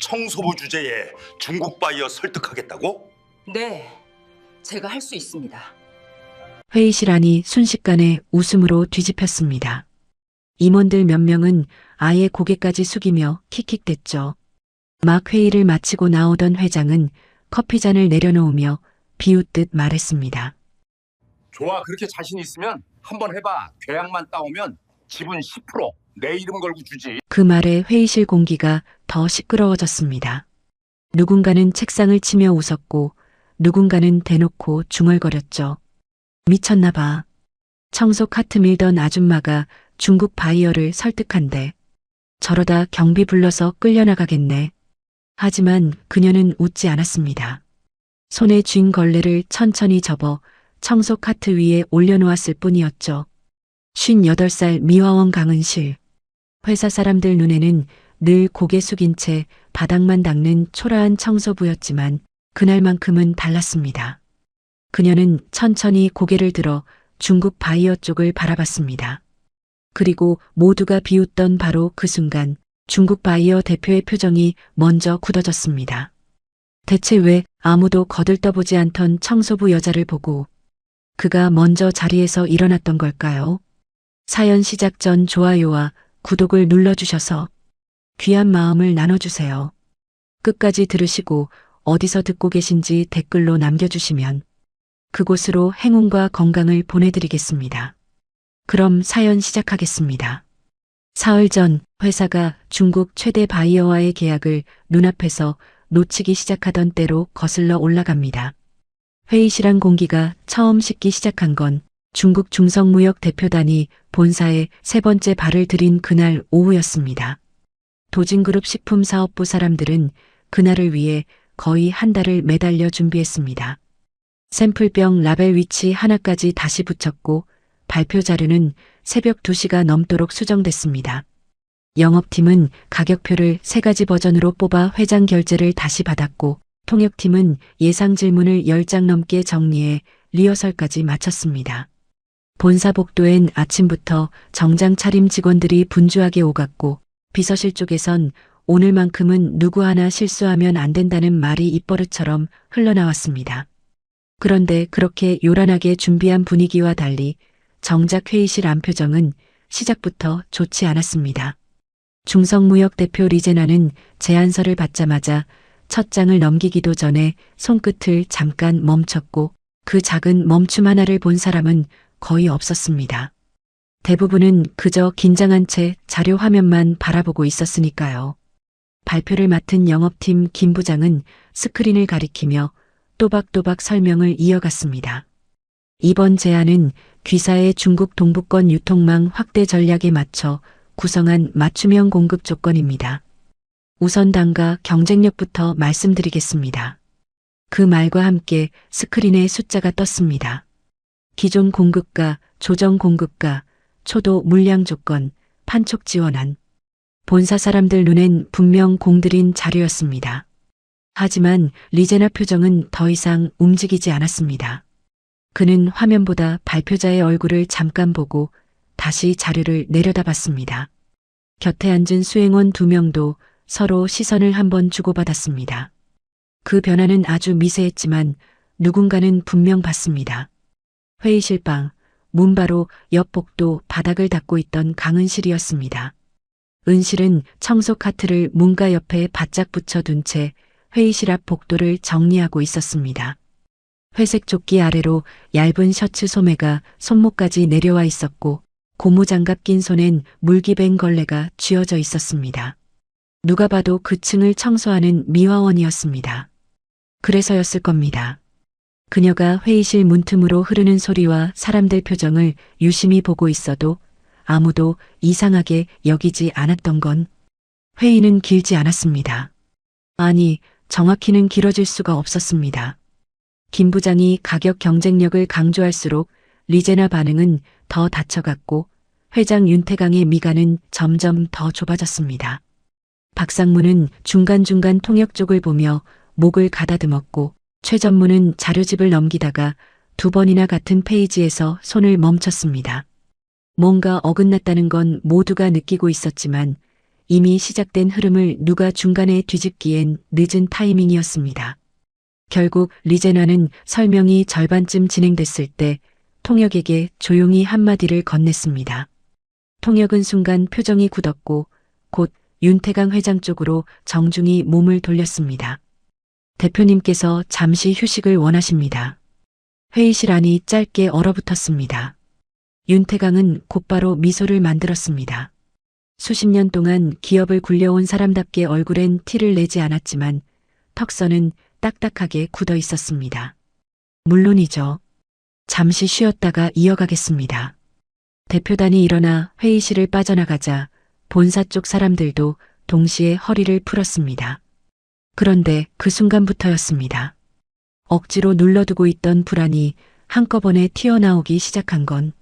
청소부 주제에 중국 바이어 설득하겠다고? 네, 제가 할 수 있습니다. 회의실 안이 순식간에 웃음으로 뒤집혔습니다. 임원들 몇 명은 아예 고개까지 숙이며 킥킥댔죠. 막 회의를 마치고 나오던 회장은 커피잔을 내려놓으며 비웃듯 말했습니다. 좋아, 그렇게 자신 있으면 한번 해봐. 계약만 따오면 지분 10%내 이름 걸고 주지. 그 말에 회의실 공기가 더 시끄러워졌습니다. 누군가는 책상을 치며 웃었고 누군가는 대놓고 중얼거렸죠. 미쳤나 봐. 청소 카트 밀던 아줌마가 중국 바이어를 설득한대. 저러다 경비 불러서 끌려나가겠네. 하지만 그녀는 웃지 않았습니다. 손에 쥔 걸레를 천천히 접어 청소 카트 위에 올려놓았을 뿐이었죠. 58살 미화원 강은실. 회사 사람들 눈에는 늘 고개 숙인 채 바닥만 닦는 초라한 청소부였지만 그날만큼은 달랐습니다. 그녀는 천천히 고개를 들어 중국 바이어 쪽을 바라봤습니다. 그리고 모두가 비웃던 바로 그 순간 중국 바이어 대표의 표정이 먼저 굳어졌습니다. 대체 왜 아무도 거들떠보지 않던 청소부 여자를 보고 그가 먼저 자리에서 일어났던 걸까요? 사연 시작 전 좋아요와 구독을 눌러주셔서 귀한 마음을 나눠주세요. 끝까지 들으시고 어디서 듣고 계신지 댓글로 남겨주시면 그곳으로 행운과 건강을 보내드리겠습니다. 그럼 사연 시작하겠습니다. 사흘 전 회사가 중국 최대 바이어와의 계약을 눈앞에서 놓치기 시작하던 때로 거슬러 올라갑니다. 회의실 안 공기가 처음 식기 시작한 건 중국 중성무역 대표단이 본사에 세 번째 발을 들인 그날 오후였습니다. 도진그룹 식품사업부 사람들은 그날을 위해 거의 한 달을 매달려 준비했습니다. 샘플병 라벨 위치 하나까지 다시 붙였고 발표 자료는 새벽 2시가 넘도록 수정됐습니다. 영업팀은 가격표를 3가지 버전으로 뽑아 회장 결제를 다시 받았고 통역팀은 예상 질문을 10장 넘게 정리해 리허설까지 마쳤습니다. 본사 복도엔 아침부터 정장 차림 직원들이 분주하게 오갔고 비서실 쪽에선 오늘만큼은 누구 하나 실수하면 안 된다는 말이 입버릇처럼 흘러나왔습니다. 그런데 그렇게 요란하게 준비한 분위기와 달리 정작 회의실 안 표정은 시작부터 좋지 않았습니다. 중성무역 대표 리제나는 제안서를 받자마자 첫 장을 넘기기도 전에 손끝을 잠깐 멈췄고 그 작은 멈춤 하나를 본 사람은 거의 없었습니다. 대부분은 그저 긴장한 채 자료 화면만 바라보고 있었으니까요. 발표를 맡은 영업팀 김 부장은 스크린을 가리키며 또박또박 설명을 이어갔습니다. 이번 제안은 귀사의 중국 동부권 유통망 확대 전략에 맞춰 구성한 맞춤형 공급 조건입니다. 우선 단가 경쟁력부터 말씀드리겠습니다. 그 말과 함께 스크린에 숫자가 떴습니다. 기존 공급가, 조정 공급가, 초도 물량 조건, 판촉 지원안. 본사 사람들 눈엔 분명 공들인 자료였습니다. 하지만 리제나 표정은 더 이상 움직이지 않았습니다. 그는 화면보다 발표자의 얼굴을 잠깐 보고 다시 자료를 내려다봤습니다. 곁에 앉은 수행원 2명도 서로 시선을 한번 주고받았습니다. 그 변화는 아주 미세했지만 누군가는 분명 봤습니다. 회의실 방, 문 바로 옆 복도 바닥을 닦고 있던 강은실이었습니다. 은실은 청소 카트를 문가 옆에 바짝 붙여둔 채 회의실 앞 복도를 정리하고 있었습니다. 회색 조끼 아래로 얇은 셔츠 소매가 손목까지 내려와 있었고 고무장갑 낀 손엔 물기밴 걸레가 쥐어져 있었습니다. 누가 봐도 그 층을 청소하는 미화원이었습니다. 그래서였을 겁니다. 그녀가 회의실 문틈으로 흐르는 소리와 사람들 표정을 유심히 보고 있어도 아무도 이상하게 여기지 않았던 건 회의는 길지 않았습니다. 아니, 정확히는 길어질 수가 없었습니다. 김 부장이 가격 경쟁력을 강조할수록 리제나 반응은 더 닫혀갔고 회장 윤태강의 미간은 점점 더 좁아졌습니다. 박상무는 중간중간 통역 쪽을 보며 목을 가다듬었고 최 전무는 자료집을 넘기다가 2번이나 같은 페이지에서 손을 멈췄습니다. 뭔가 어긋났다는 건 모두가 느끼고 있었지만 이미 시작된 흐름을 누가 중간에 뒤집기엔 늦은 타이밍이었습니다. 결국 리제나는 설명이 절반쯤 진행됐을 때 통역에게 조용히 한마디를 건넸습니다. 통역은 순간 표정이 굳었고 곧 윤태강 회장 쪽으로 정중히 몸을 돌렸습니다. 대표님께서 잠시 휴식을 원하십니다. 회의실 안이 짧게 얼어붙었습니다. 윤태강은 곧바로 미소를 만들었습니다. 수십 년 동안 기업을 굴려온 사람답게 얼굴엔 티를 내지 않았지만 턱선은 딱딱하게 굳어 있었습니다. 물론이죠. 잠시 쉬었다가 이어가겠습니다. 대표단이 일어나 회의실을 빠져나가자 본사 쪽 사람들도 동시에 허리를 풀었습니다. 그런데 그 순간부터였습니다. 억지로 눌러두고 있던 불안이 한꺼번에 튀어나오기 시작한 건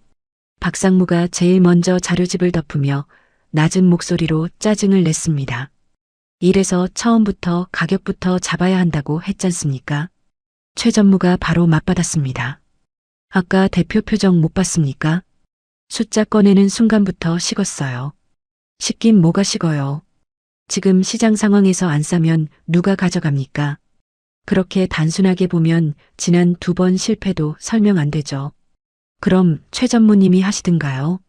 박상무가 제일 먼저 자료집을 덮으며 낮은 목소리로 짜증을 냈습니다. 이래서 처음부터 가격부터 잡아야 한다고 했잖습니까? 최 전무가 바로 맞받았습니다. 아까 대표 표정 못 봤습니까? 숫자 꺼내는 순간부터 식었어요. 식긴 뭐가 식어요? 지금 시장 상황에서 안 싸면 누가 가져갑니까? 그렇게 단순하게 보면 지난 2번 실패도 설명 안 되죠. 그럼 최 전무님이 하시든가요?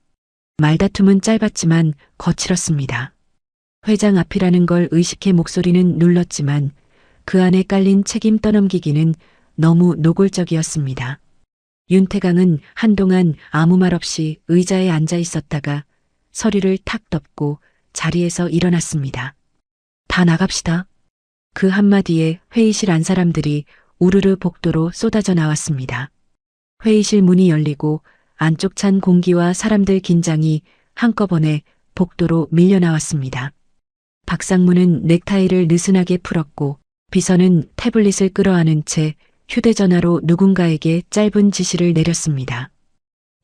말다툼은 짧았지만 거칠었습니다. 회장 앞이라는 걸 의식해 목소리는 눌렀지만 그 안에 깔린 책임 떠넘기기는 너무 노골적이었습니다. 윤태강은 한동안 아무 말 없이 의자에 앉아 있었다가 서리를 탁 덮고 자리에서 일어났습니다. 다 나갑시다. 그 한마디에 회의실 안 사람들이 우르르 복도로 쏟아져 나왔습니다. 회의실 문이 열리고 안쪽 찬 공기와 사람들 긴장이 한꺼번에 복도로 밀려 나왔습니다. 박상무는 넥타이를 느슨하게 풀었고 비서는 태블릿을 끌어안은 채 휴대전화로 누군가에게 짧은 지시를 내렸습니다.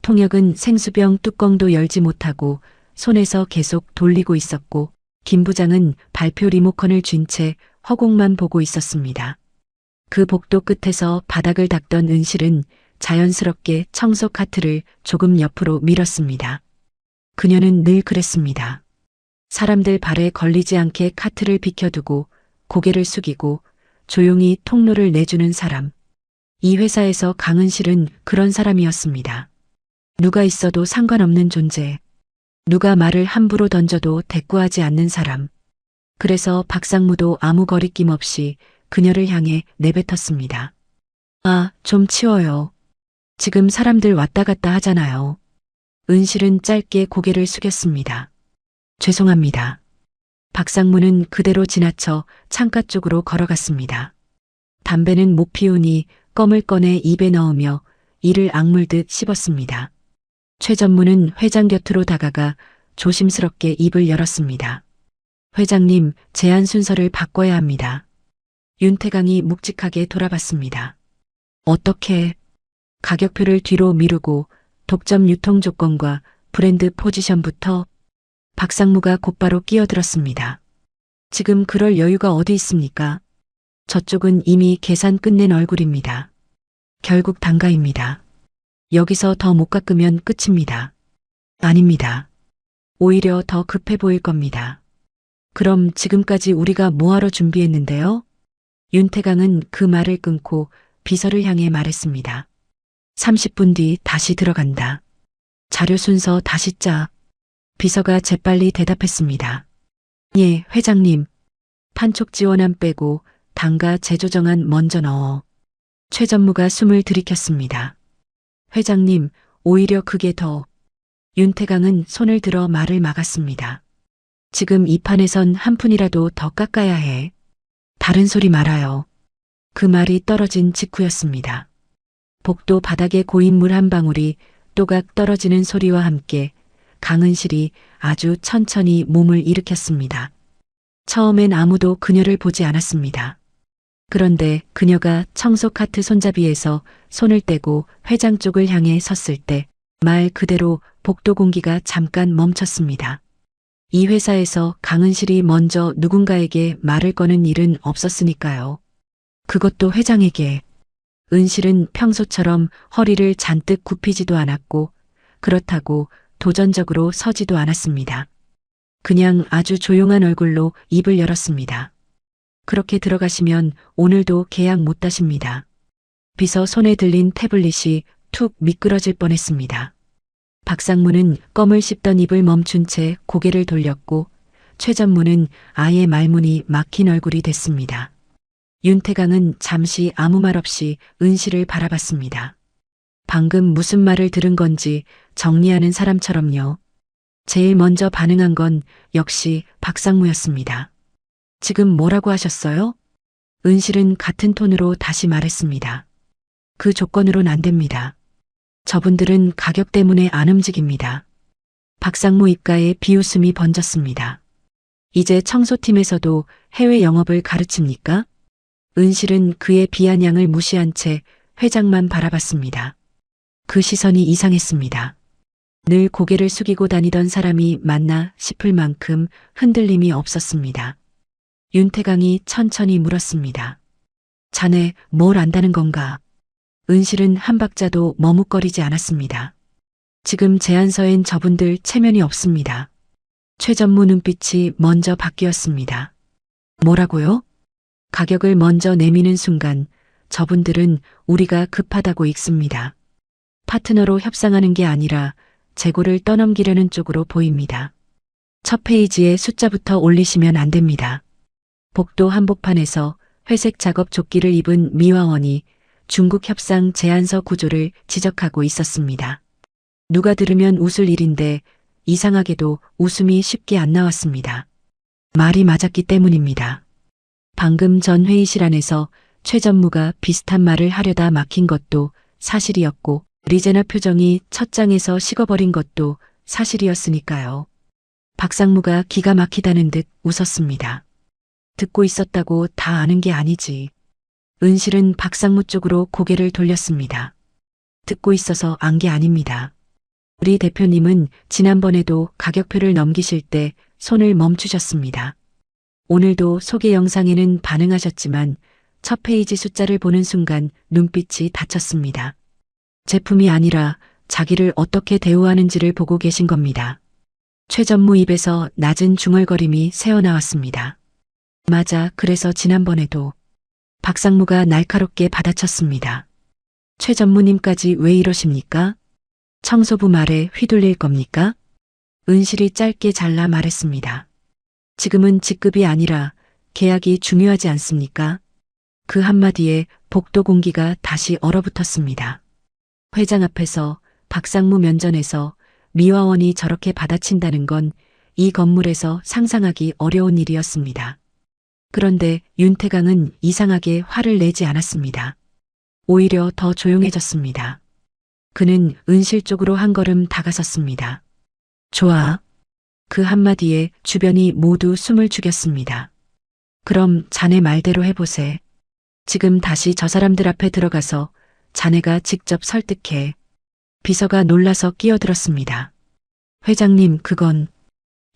통역은 생수병 뚜껑도 열지 못하고 손에서 계속 돌리고 있었고 김 부장은 발표 리모컨을 쥔 채 허공만 보고 있었습니다. 그 복도 끝에서 바닥을 닦던 은실은 자연스럽게 청소 카트를 조금 옆으로 밀었습니다. 그녀는 늘 그랬습니다. 사람들 발에 걸리지 않게 카트를 비켜두고 고개를 숙이고 조용히 통로를 내주는 사람. 이 회사에서 강은실은 그런 사람이었습니다. 누가 있어도 상관없는 존재. 누가 말을 함부로 던져도 대꾸하지 않는 사람. 그래서 박상무도 아무 거리낌 없이 그녀를 향해 내뱉었습니다. 아, 좀 치워요. 지금 사람들 왔다 갔다 하잖아요. 은실은 짧게 고개를 숙였습니다. 죄송합니다. 박상무는 그대로 지나쳐 창가 쪽으로 걸어갔습니다. 담배는 못 피우니 껌을 꺼내 입에 넣으며 이를 악물듯 씹었습니다. 최 전무는 회장 곁으로 다가가 조심스럽게 입을 열었습니다. 회장님, 제안 순서를 바꿔야 합니다. 윤태강이 묵직하게 돌아봤습니다. 어떻게? 가격표를 뒤로 미루고 독점 유통 조건과 브랜드 포지션부터 박상무가 곧바로 끼어들었습니다. 지금 그럴 여유가 어디 있습니까? 저쪽은 이미 계산 끝낸 얼굴입니다. 결국 단가입니다. 여기서 더 못 깎으면 끝입니다. 아닙니다. 오히려 더 급해 보일 겁니다. 그럼 지금까지 우리가 뭐하러 준비했는데요? 윤태강은 그 말을 끊고 비서를 향해 말했습니다. 30분 뒤 다시 들어간다. 자료 순서 다시 짜. 비서가 재빨리 대답했습니다. 예, 회장님. 판촉 지원안 빼고 단가 재조정안 먼저 넣어. 최 전무가 숨을 들이켰습니다. 회장님, 오히려 그게 더. 윤태강은 손을 들어 말을 막았습니다. 지금 이 판에선 한 푼이라도 더 깎아야 해. 다른 소리 말아요. 그 말이 떨어진 직후였습니다. 복도 바닥에 고인 물 한 방울이 또각 떨어지는 소리와 함께 강은실이 아주 천천히 몸을 일으켰습니다. 처음엔 아무도 그녀를 보지 않았습니다. 그런데 그녀가 청소 카트 손잡이에서 손을 떼고 회장 쪽을 향해 섰을 때 말 그대로 복도 공기가 잠깐 멈췄습니다. 이 회사에서 강은실이 먼저 누군가에게 말을 거는 일은 없었으니까요. 그것도 회장에게. 은실은 평소처럼 허리를 잔뜩 굽히지도 않았고 그렇다고 도전적으로 서지도 않았습니다. 그냥 아주 조용한 얼굴로 입을 열었습니다. 그렇게 들어가시면 오늘도 계약 못 다십니다. 비서 손에 들린 태블릿이 툭 미끄러질 뻔했습니다. 박상무는 껌을 씹던 입을 멈춘 채 고개를 돌렸고 최 전무는 아예 말문이 막힌 얼굴이 됐습니다. 윤태강은 잠시 아무 말 없이 은실을 바라봤습니다. 방금 무슨 말을 들은 건지 정리하는 사람처럼요. 제일 먼저 반응한 건 역시 박상무였습니다. 지금 뭐라고 하셨어요? 은실은 같은 톤으로 다시 말했습니다. 그 조건으론 안 됩니다. 저분들은 가격 때문에 안 움직입니다. 박상무 입가에 비웃음이 번졌습니다. 이제 청소팀에서도 해외 영업을 가르칩니까? 은실은 그의 비아냥을 무시한 채 회장만 바라봤습니다. 그 시선이 이상했습니다. 늘 고개를 숙이고 다니던 사람이 맞나 싶을 만큼 흔들림이 없었습니다. 윤태강이 천천히 물었습니다. 자네 뭘 안다는 건가? 은실은 한 박자도 머뭇거리지 않았습니다. 지금 제안서엔 저분들 체면이 없습니다. 최 전무 눈빛이 먼저 바뀌었습니다. 뭐라고요? 가격을 먼저 내미는 순간 저분들은 우리가 급하다고 읽습니다. 파트너로 협상하는 게 아니라 재고를 떠넘기려는 쪽으로 보입니다. 첫 페이지에 숫자부터 올리시면 안 됩니다. 복도 한복판에서 회색 작업 조끼를 입은 미화원이 중국 협상 제안서 구조를 지적하고 있었습니다. 누가 들으면 웃을 일인데 이상하게도 웃음이 쉽게 안 나왔습니다. 말이 맞았기 때문입니다. 방금 전 회의실 안에서 최 전무가 비슷한 말을 하려다 막힌 것도 사실이었고 리제나 표정이 첫 장에서 식어버린 것도 사실이었으니까요. 박상무가 기가 막히다는 듯 웃었습니다. 듣고 있었다고 다 아는 게 아니지. 은실은 박상무 쪽으로 고개를 돌렸습니다. 듣고 있어서 안 게 아닙니다. 우리 대표님은 지난번에도 가격표를 넘기실 때 손을 멈추셨습니다. 오늘도 소개 영상에는 반응하셨지만 첫 페이지 숫자를 보는 순간 눈빛이 닫혔습니다. 제품이 아니라 자기를 어떻게 대우하는지를 보고 계신 겁니다. 최 전무 입에서 낮은 중얼거림이 새어나왔습니다. 맞아, 그래서 지난번에도 박상무가 날카롭게 받아쳤습니다. 최 전무님까지 왜 이러십니까? 청소부 말에 휘둘릴 겁니까? 은실이 짧게 잘라 말했습니다. 지금은 직급이 아니라 계약이 중요하지 않습니까? 그 한마디에 복도 공기가 다시 얼어붙었습니다. 회장 앞에서 박상무 면전에서 미화원이 저렇게 받아친다는 건 이 건물에서 상상하기 어려운 일이었습니다. 그런데 윤태강은 이상하게 화를 내지 않았습니다. 오히려 더 조용해졌습니다. 그는 은실 쪽으로 한 걸음 다가섰습니다. 좋아. 그 한마디에 주변이 모두 숨을 죽였습니다. 그럼 자네 말대로 해보세. 지금 다시 저 사람들 앞에 들어가서 자네가 직접 설득해. 비서가 놀라서 끼어들었습니다. 회장님, 그건...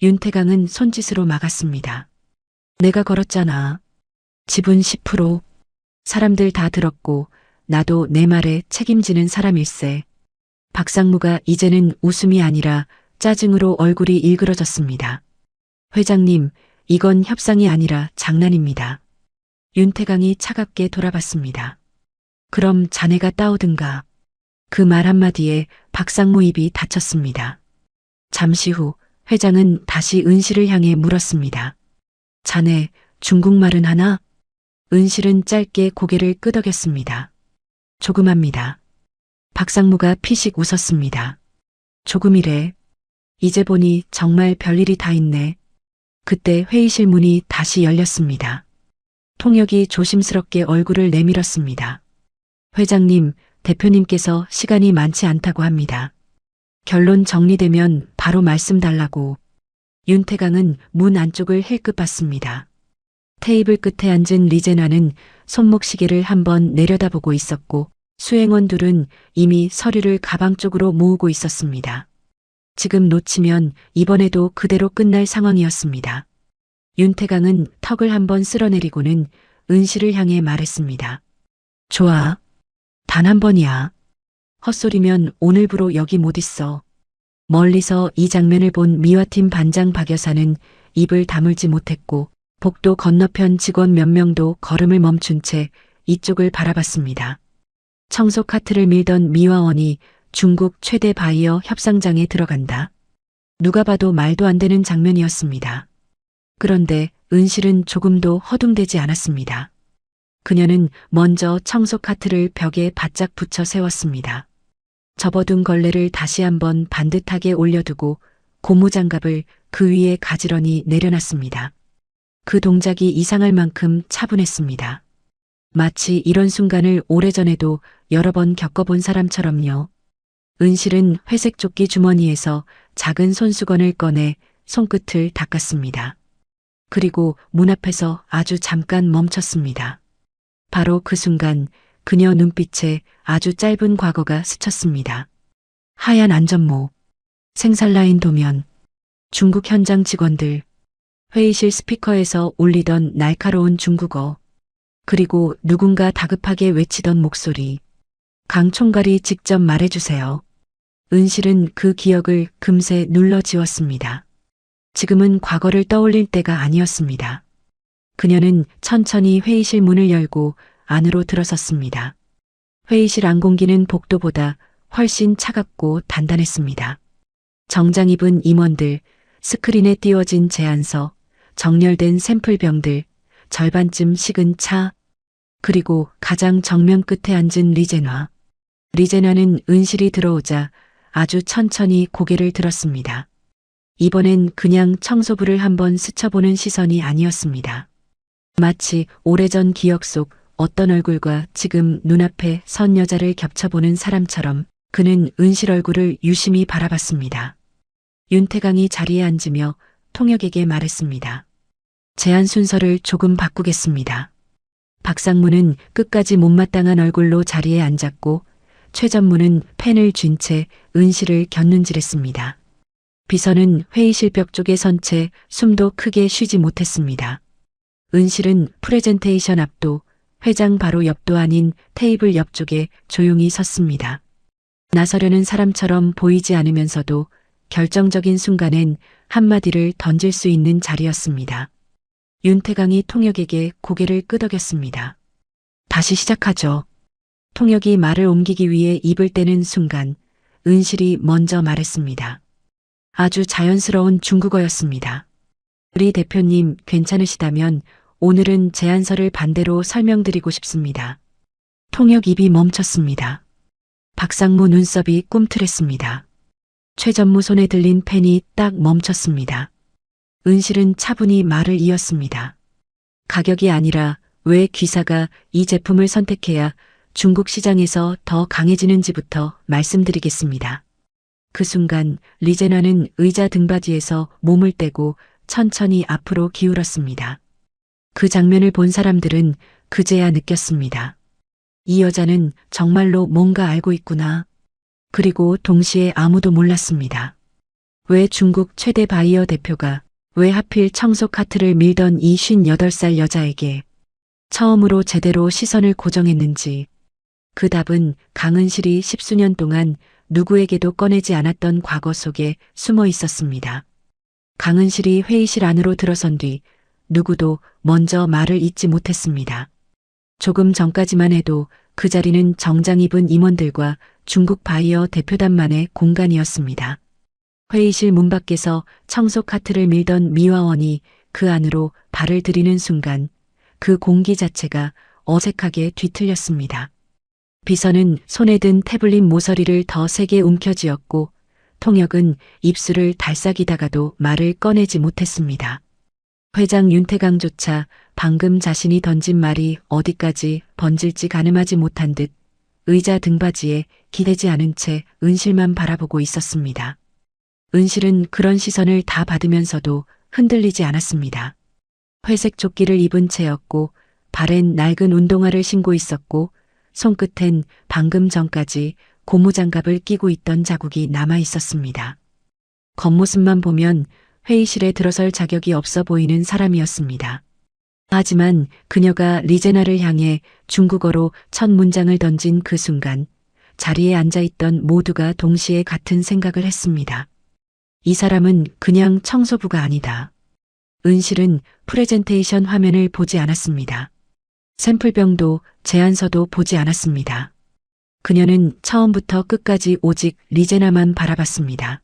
윤태강은 손짓으로 막았습니다. 내가 걸었잖아. 지분 10%. 사람들 다 들었고 나도 내 말에 책임지는 사람일세. 박상무가 이제는 웃음이 아니라 짜증으로 얼굴이 일그러졌습니다. 회장님, 이건 협상이 아니라 장난입니다. 윤태강이 차갑게 돌아봤습니다. 그럼 자네가 따오든가. 그 말 한마디에 박상무 입이 닫혔습니다. 잠시 후 회장은 다시 은실을 향해 물었습니다. 자네, 중국말은 하나? 은실은 짧게 고개를 끄덕였습니다. 조금 합니다. 박상무가 피식 웃었습니다. 조금이래. 이제 보니 정말 별일이 다 있네. 그때 회의실 문이 다시 열렸습니다. 통역이 조심스럽게 얼굴을 내밀었습니다. 회장님, 대표님께서 시간이 많지 않다고 합니다. 결론 정리되면 바로 말씀 달라고. 윤태강은 문 안쪽을 힐끗 봤습니다. 테이블 끝에 앉은 리제나는 손목시계를 한번 내려다보고 있었고 수행원 둘은 이미 서류를 가방 쪽으로 모으고 있었습니다. 지금 놓치면 이번에도 그대로 끝날 상황이었습니다. 윤태강은 턱을 한번 쓸어내리고는 은실을 향해 말했습니다. 좋아. 단 한 번이야. 헛소리면 오늘부로 여기 못 있어. 멀리서 이 장면을 본 미화팀 반장 박 여사는 입을 다물지 못했고 복도 건너편 직원 몇 명도 걸음을 멈춘 채 이쪽을 바라봤습니다. 청소 카트를 밀던 미화원이 중국 최대 바이어 협상장에 들어간다. 누가 봐도 말도 안 되는 장면이었습니다. 그런데 은실은 조금도 허둥대지 않았습니다. 그녀는 먼저 청소 카트를 벽에 바짝 붙여 세웠습니다. 접어둔 걸레를 다시 한번 반듯하게 올려두고 고무장갑을 그 위에 가지런히 내려놨습니다. 그 동작이 이상할 만큼 차분했습니다. 마치 이런 순간을 오래전에도 여러 번 겪어본 사람처럼요. 은실은 회색 조끼 주머니에서 작은 손수건을 꺼내 손끝을 닦았습니다. 그리고 문 앞에서 아주 잠깐 멈췄습니다. 바로 그 순간 그녀 눈빛에 아주 짧은 과거가 스쳤습니다. 하얀 안전모, 생산라인 도면, 중국 현장 직원들, 회의실 스피커에서 울리던 날카로운 중국어, 그리고 누군가 다급하게 외치던 목소리. 강 총괄이 직접 말해주세요. 은실은 그 기억을 금세 눌러 지웠습니다. 지금은 과거를 떠올릴 때가 아니었습니다. 그녀는 천천히 회의실 문을 열고 안으로 들어섰습니다. 회의실 안공기는 복도보다 훨씬 차갑고 단단했습니다. 정장 입은 임원들, 스크린에 띄워진 제안서, 정렬된 샘플병들, 절반쯤 식은 차, 그리고 가장 정면 끝에 앉은 리제나. 리제나는 은실이 들어오자 아주 천천히 고개를 들었습니다. 이번엔 그냥 청소부를 한번 스쳐보는 시선이 아니었습니다. 마치 오래전 기억 속 어떤 얼굴과 지금 눈앞에 선 여자를 겹쳐보는 사람처럼 그는 은실 얼굴을 유심히 바라봤습니다. 윤태강이 자리에 앉으며 통역에게 말했습니다. 제안 순서를 조금 바꾸겠습니다. 박상무는 끝까지 못마땅한 얼굴로 자리에 앉았고 최전무는 펜을 쥔 채 은실을 곁눈질했습니다. 비서는 회의실 벽 쪽에 선 채 숨도 크게 쉬지 못했습니다. 은실은 프레젠테이션 앞도 회장 바로 옆도 아닌 테이블 옆쪽에 조용히 섰습니다. 나서려는 사람처럼 보이지 않으면서도 결정적인 순간엔 한마디를 던질 수 있는 자리였습니다. 윤태강이 통역에게 고개를 끄덕였습니다. 다시 시작하죠. 통역이 말을 옮기기 위해 입을 떼는 순간 은실이 먼저 말했습니다. 아주 자연스러운 중국어였습니다. 우리 대표님 괜찮으시다면 오늘은 제안서를 반대로 설명드리고 싶습니다. 통역 입이 멈췄습니다. 박상무 눈썹이 꿈틀했습니다. 최전무 손에 들린 펜이 딱 멈췄습니다. 은실은 차분히 말을 이었습니다. 가격이 아니라 왜 귀사가 이 제품을 선택해야 중국 시장에서 더 강해지는지부터 말씀드리겠습니다. 그 순간 리제나는 의자 등받이에서 몸을 떼고 천천히 앞으로 기울었습니다. 그 장면을 본 사람들은 그제야 느꼈습니다. 이 여자는 정말로 뭔가 알고 있구나. 그리고 동시에 아무도 몰랐습니다. 왜 중국 최대 바이어 대표가 왜 하필 청소 카트를 밀던 이 58살 여자에게 처음으로 제대로 시선을 고정했는지. 그 답은 강은실이 10수년 동안 누구에게도 꺼내지 않았던 과거 속에 숨어 있었습니다. 강은실이 회의실 안으로 들어선 뒤 누구도 먼저 말을 잇지 못했습니다. 조금 전까지만 해도 그 자리는 정장 입은 임원들과 중국 바이어 대표단만의 공간이었습니다. 회의실 문 밖에서 청소 카트를 밀던 미화원이 그 안으로 발을 들이는 순간 그 공기 자체가 어색하게 뒤틀렸습니다. 비서는 손에 든 태블릿 모서리를 더 세게 움켜쥐었고 통역은 입술을 달싹이다가도 말을 꺼내지 못했습니다. 회장 윤태강조차 방금 자신이 던진 말이 어디까지 번질지 가늠하지 못한 듯 의자 등받이에 기대지 않은 채 은실만 바라보고 있었습니다. 은실은 그런 시선을 다 받으면서도 흔들리지 않았습니다. 회색 조끼를 입은 채였고 발엔 낡은 운동화를 신고 있었고 손끝엔 방금 전까지 고무장갑을 끼고 있던 자국이 남아 있었습니다. 겉모습만 보면 회의실에 들어설 자격이 없어 보이는 사람이었습니다. 하지만 그녀가 리제나를 향해 중국어로 첫 문장을 던진 그 순간 자리에 앉아있던 모두가 동시에 같은 생각을 했습니다. 이 사람은 그냥 청소부가 아니다. 은실은 프레젠테이션 화면을 보지 않았습니다. 샘플병도 제안서도 보지 않았습니다. 그녀는 처음부터 끝까지 오직 리제나만 바라봤습니다.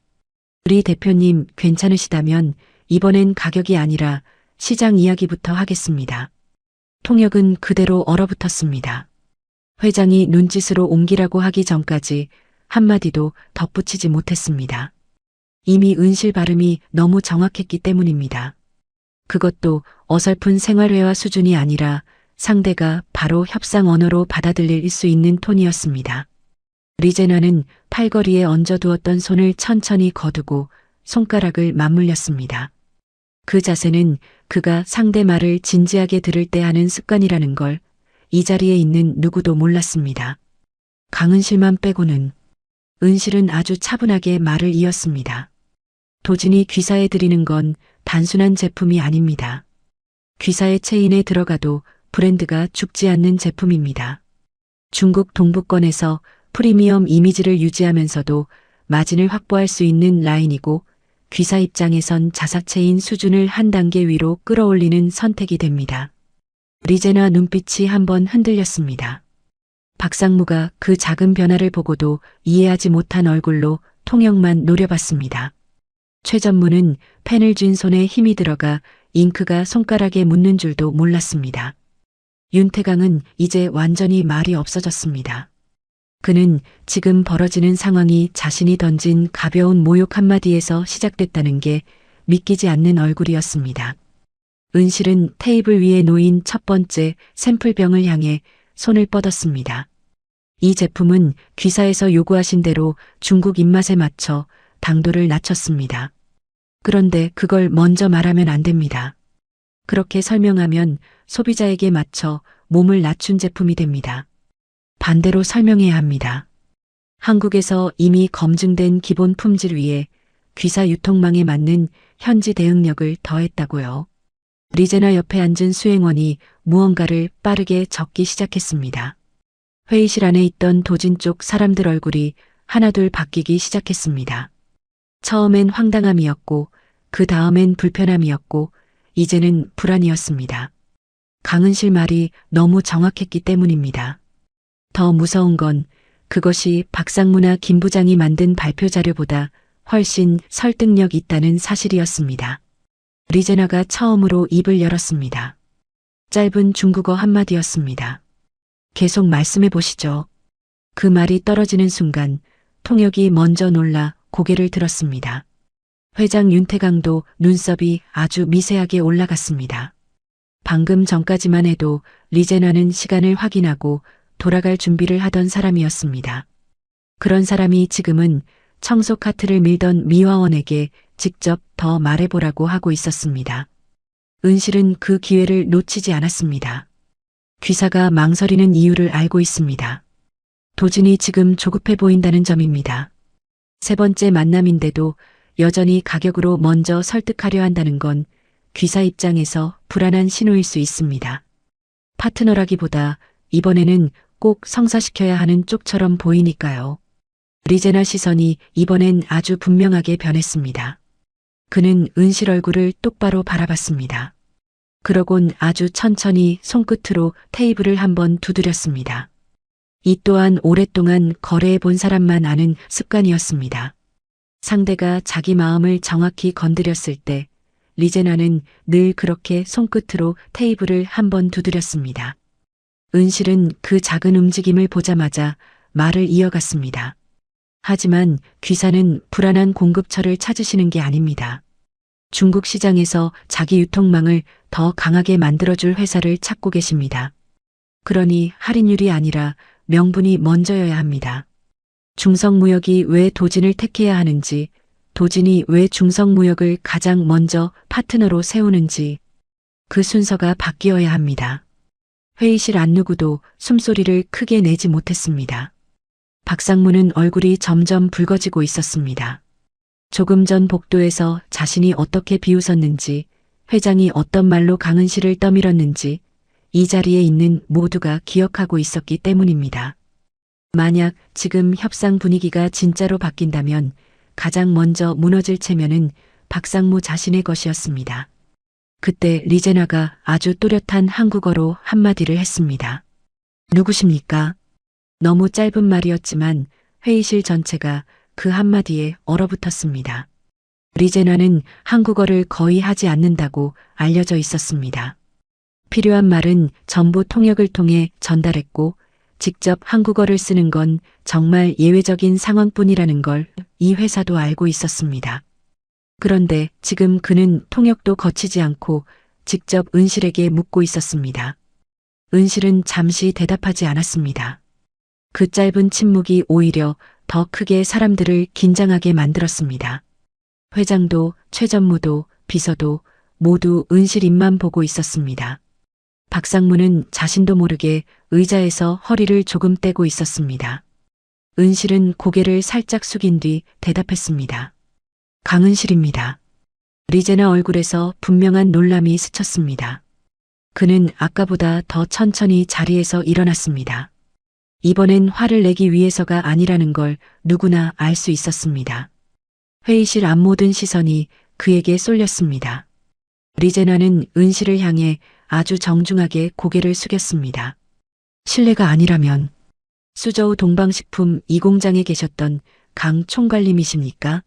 우리 대표님 괜찮으시다면 이번엔 가격이 아니라 시장 이야기부터 하겠습니다. 통역은 그대로 얼어붙었습니다. 회장이 눈짓으로 옮기라고 하기 전까지 한마디도 덧붙이지 못했습니다. 이미 은실 발음이 너무 정확했기 때문입니다. 그것도 어설픈 생활회화 수준이 아니라 상대가 바로 협상 언어로 받아들일 수 있는 톤이었습니다. 리제나는 팔걸이에 얹어두었던 손을 천천히 거두고 손가락을 맞물렸습니다. 그 자세는 그가 상대 말을 진지하게 들을 때 하는 습관이라는 걸 이 자리에 있는 누구도 몰랐습니다. 강은실만 빼고는. 은실은 아주 차분하게 말을 이었습니다. 도진이 귀사에 드리는 건 단순한 제품이 아닙니다. 귀사의 체인에 들어가도 브랜드가 죽지 않는 제품입니다. 중국 동부권에서 프리미엄 이미지를 유지하면서도 마진을 확보할 수 있는 라인이고 귀사 입장에선 자사체인 수준을 한 단계 위로 끌어올리는 선택이 됩니다. 리제나 눈빛이 한번 흔들렸습니다. 박상무가 그 작은 변화를 보고도 이해하지 못한 얼굴로 통역만 노려봤습니다. 최전무는 펜을 쥔 손에 힘이 들어가 잉크가 손가락에 묻는 줄도 몰랐습니다. 윤태강은 이제 완전히 말이 없어졌습니다. 그는 지금 벌어지는 상황이 자신이 던진 가벼운 모욕 한마디에서 시작됐다는 게 믿기지 않는 얼굴이었습니다. 은실은 테이블 위에 놓인 첫 번째 샘플병을 향해 손을 뻗었습니다. 이 제품은 귀사에서 요구하신 대로 중국 입맛에 맞춰 당도를 낮췄습니다. 그런데 그걸 먼저 말하면 안 됩니다. 그렇게 설명하면 소비자에게 맞춰 몸을 낮춘 제품이 됩니다. 반대로 설명해야 합니다. 한국에서 이미 검증된 기본 품질 위에 귀사 유통망에 맞는 현지 대응력을 더했다고요. 리제나 옆에 앉은 수행원이 무언가를 빠르게 적기 시작했습니다. 회의실 안에 있던 도진 쪽 사람들 얼굴이 하나둘 바뀌기 시작했습니다. 처음엔 황당함이었고 그 다음엔 불편함이었고 이제는 불안이었습니다. 강은실 말이 너무 정확했기 때문입니다. 더 무서운 건 그것이 박상무나 김 부장이 만든 발표 자료보다 훨씬 설득력 있다는 사실이었습니다. 리제나가 처음으로 입을 열었습니다. 짧은 중국어 한마디였습니다. 계속 말씀해 보시죠. 그 말이 떨어지는 순간 통역이 먼저 놀라 고개를 들었습니다. 회장 윤태강도 눈썹이 아주 미세하게 올라갔습니다. 방금 전까지만 해도 리제나는 시간을 확인하고 돌아갈 준비를 하던 사람이었습니다. 그런 사람이 지금은 청소 카트를 밀던 미화원에게 직접 더 말해보라고 하고 있었습니다. 은실은 그 기회를 놓치지 않았습니다. 귀사가 망설이는 이유를 알고 있습니다. 도진이 지금 조급해 보인다는 점입니다. 세 번째 만남인데도 여전히 가격으로 먼저 설득하려 한다는 건 귀사 입장에서 불안한 신호일 수 있습니다. 파트너라기보다 이번에는 꼭 성사시켜야 하는 쪽처럼 보이니까요. 리제나 시선이 이번엔 아주 분명하게 변했습니다. 그는 은실 얼굴을 똑바로 바라봤습니다. 그러곤 아주 천천히 손끝으로 테이블을 한번 두드렸습니다. 이 또한 오랫동안 거래해 본 사람만 아는 습관이었습니다. 상대가 자기 마음을 정확히 건드렸을 때 리제나는 늘 그렇게 손끝으로 테이블을 한번 두드렸습니다. 은실은 그 작은 움직임을 보자마자 말을 이어갔습니다. 하지만 귀사는 불안한 공급처를 찾으시는 게 아닙니다. 중국 시장에서 자기 유통망을 더 강하게 만들어줄 회사를 찾고 계십니다. 그러니 할인율이 아니라 명분이 먼저여야 합니다. 중성무역이 왜 도진을 택해야 하는지, 도진이 왜 중성무역을 가장 먼저 파트너로 세우는지 그 순서가 바뀌어야 합니다. 회의실 안 누구도 숨소리를 크게 내지 못했습니다. 박상무는 얼굴이 점점 붉어지고 있었습니다. 조금 전 복도에서 자신이 어떻게 비웃었는지, 회장이 어떤 말로 강은실을 떠밀었는지 이 자리에 있는 모두가 기억하고 있었기 때문입니다. 만약 지금 협상 분위기가 진짜로 바뀐다면 가장 먼저 무너질 체면은 박상무 자신의 것이었습니다. 그때 리제나가 아주 또렷한 한국어로 한마디를 했습니다. 누구십니까? 너무 짧은 말이었지만 회의실 전체가 그 한마디에 얼어붙었습니다. 리제나는 한국어를 거의 하지 않는다고 알려져 있었습니다. 필요한 말은 전부 통역을 통해 전달했고 직접 한국어를 쓰는 건 정말 예외적인 상황뿐이라는 걸 이 회사도 알고 있었습니다. 그런데 지금 그는 통역도 거치지 않고 직접 은실에게 묻고 있었습니다. 은실은 잠시 대답하지 않았습니다. 그 짧은 침묵이 오히려 더 크게 사람들을 긴장하게 만들었습니다. 회장도 최전무도 비서도 모두 은실 입만 보고 있었습니다. 박상무는 자신도 모르게 의자에서 허리를 조금 떼고 있었습니다. 은실은 고개를 살짝 숙인 뒤 대답했습니다. 강은실입니다. 리제나 얼굴에서 분명한 놀람이 스쳤습니다. 그는 아까보다 더 천천히 자리에서 일어났습니다. 이번엔 화를 내기 위해서가 아니라는 걸 누구나 알 수 있었습니다. 회의실 앞 모든 시선이 그에게 쏠렸습니다. 리제나는 은실을 향해 아주 정중하게 고개를 숙였습니다. 실례가 아니라면 수저우 동방식품 이 공장에 계셨던 강 총괄님이십니까?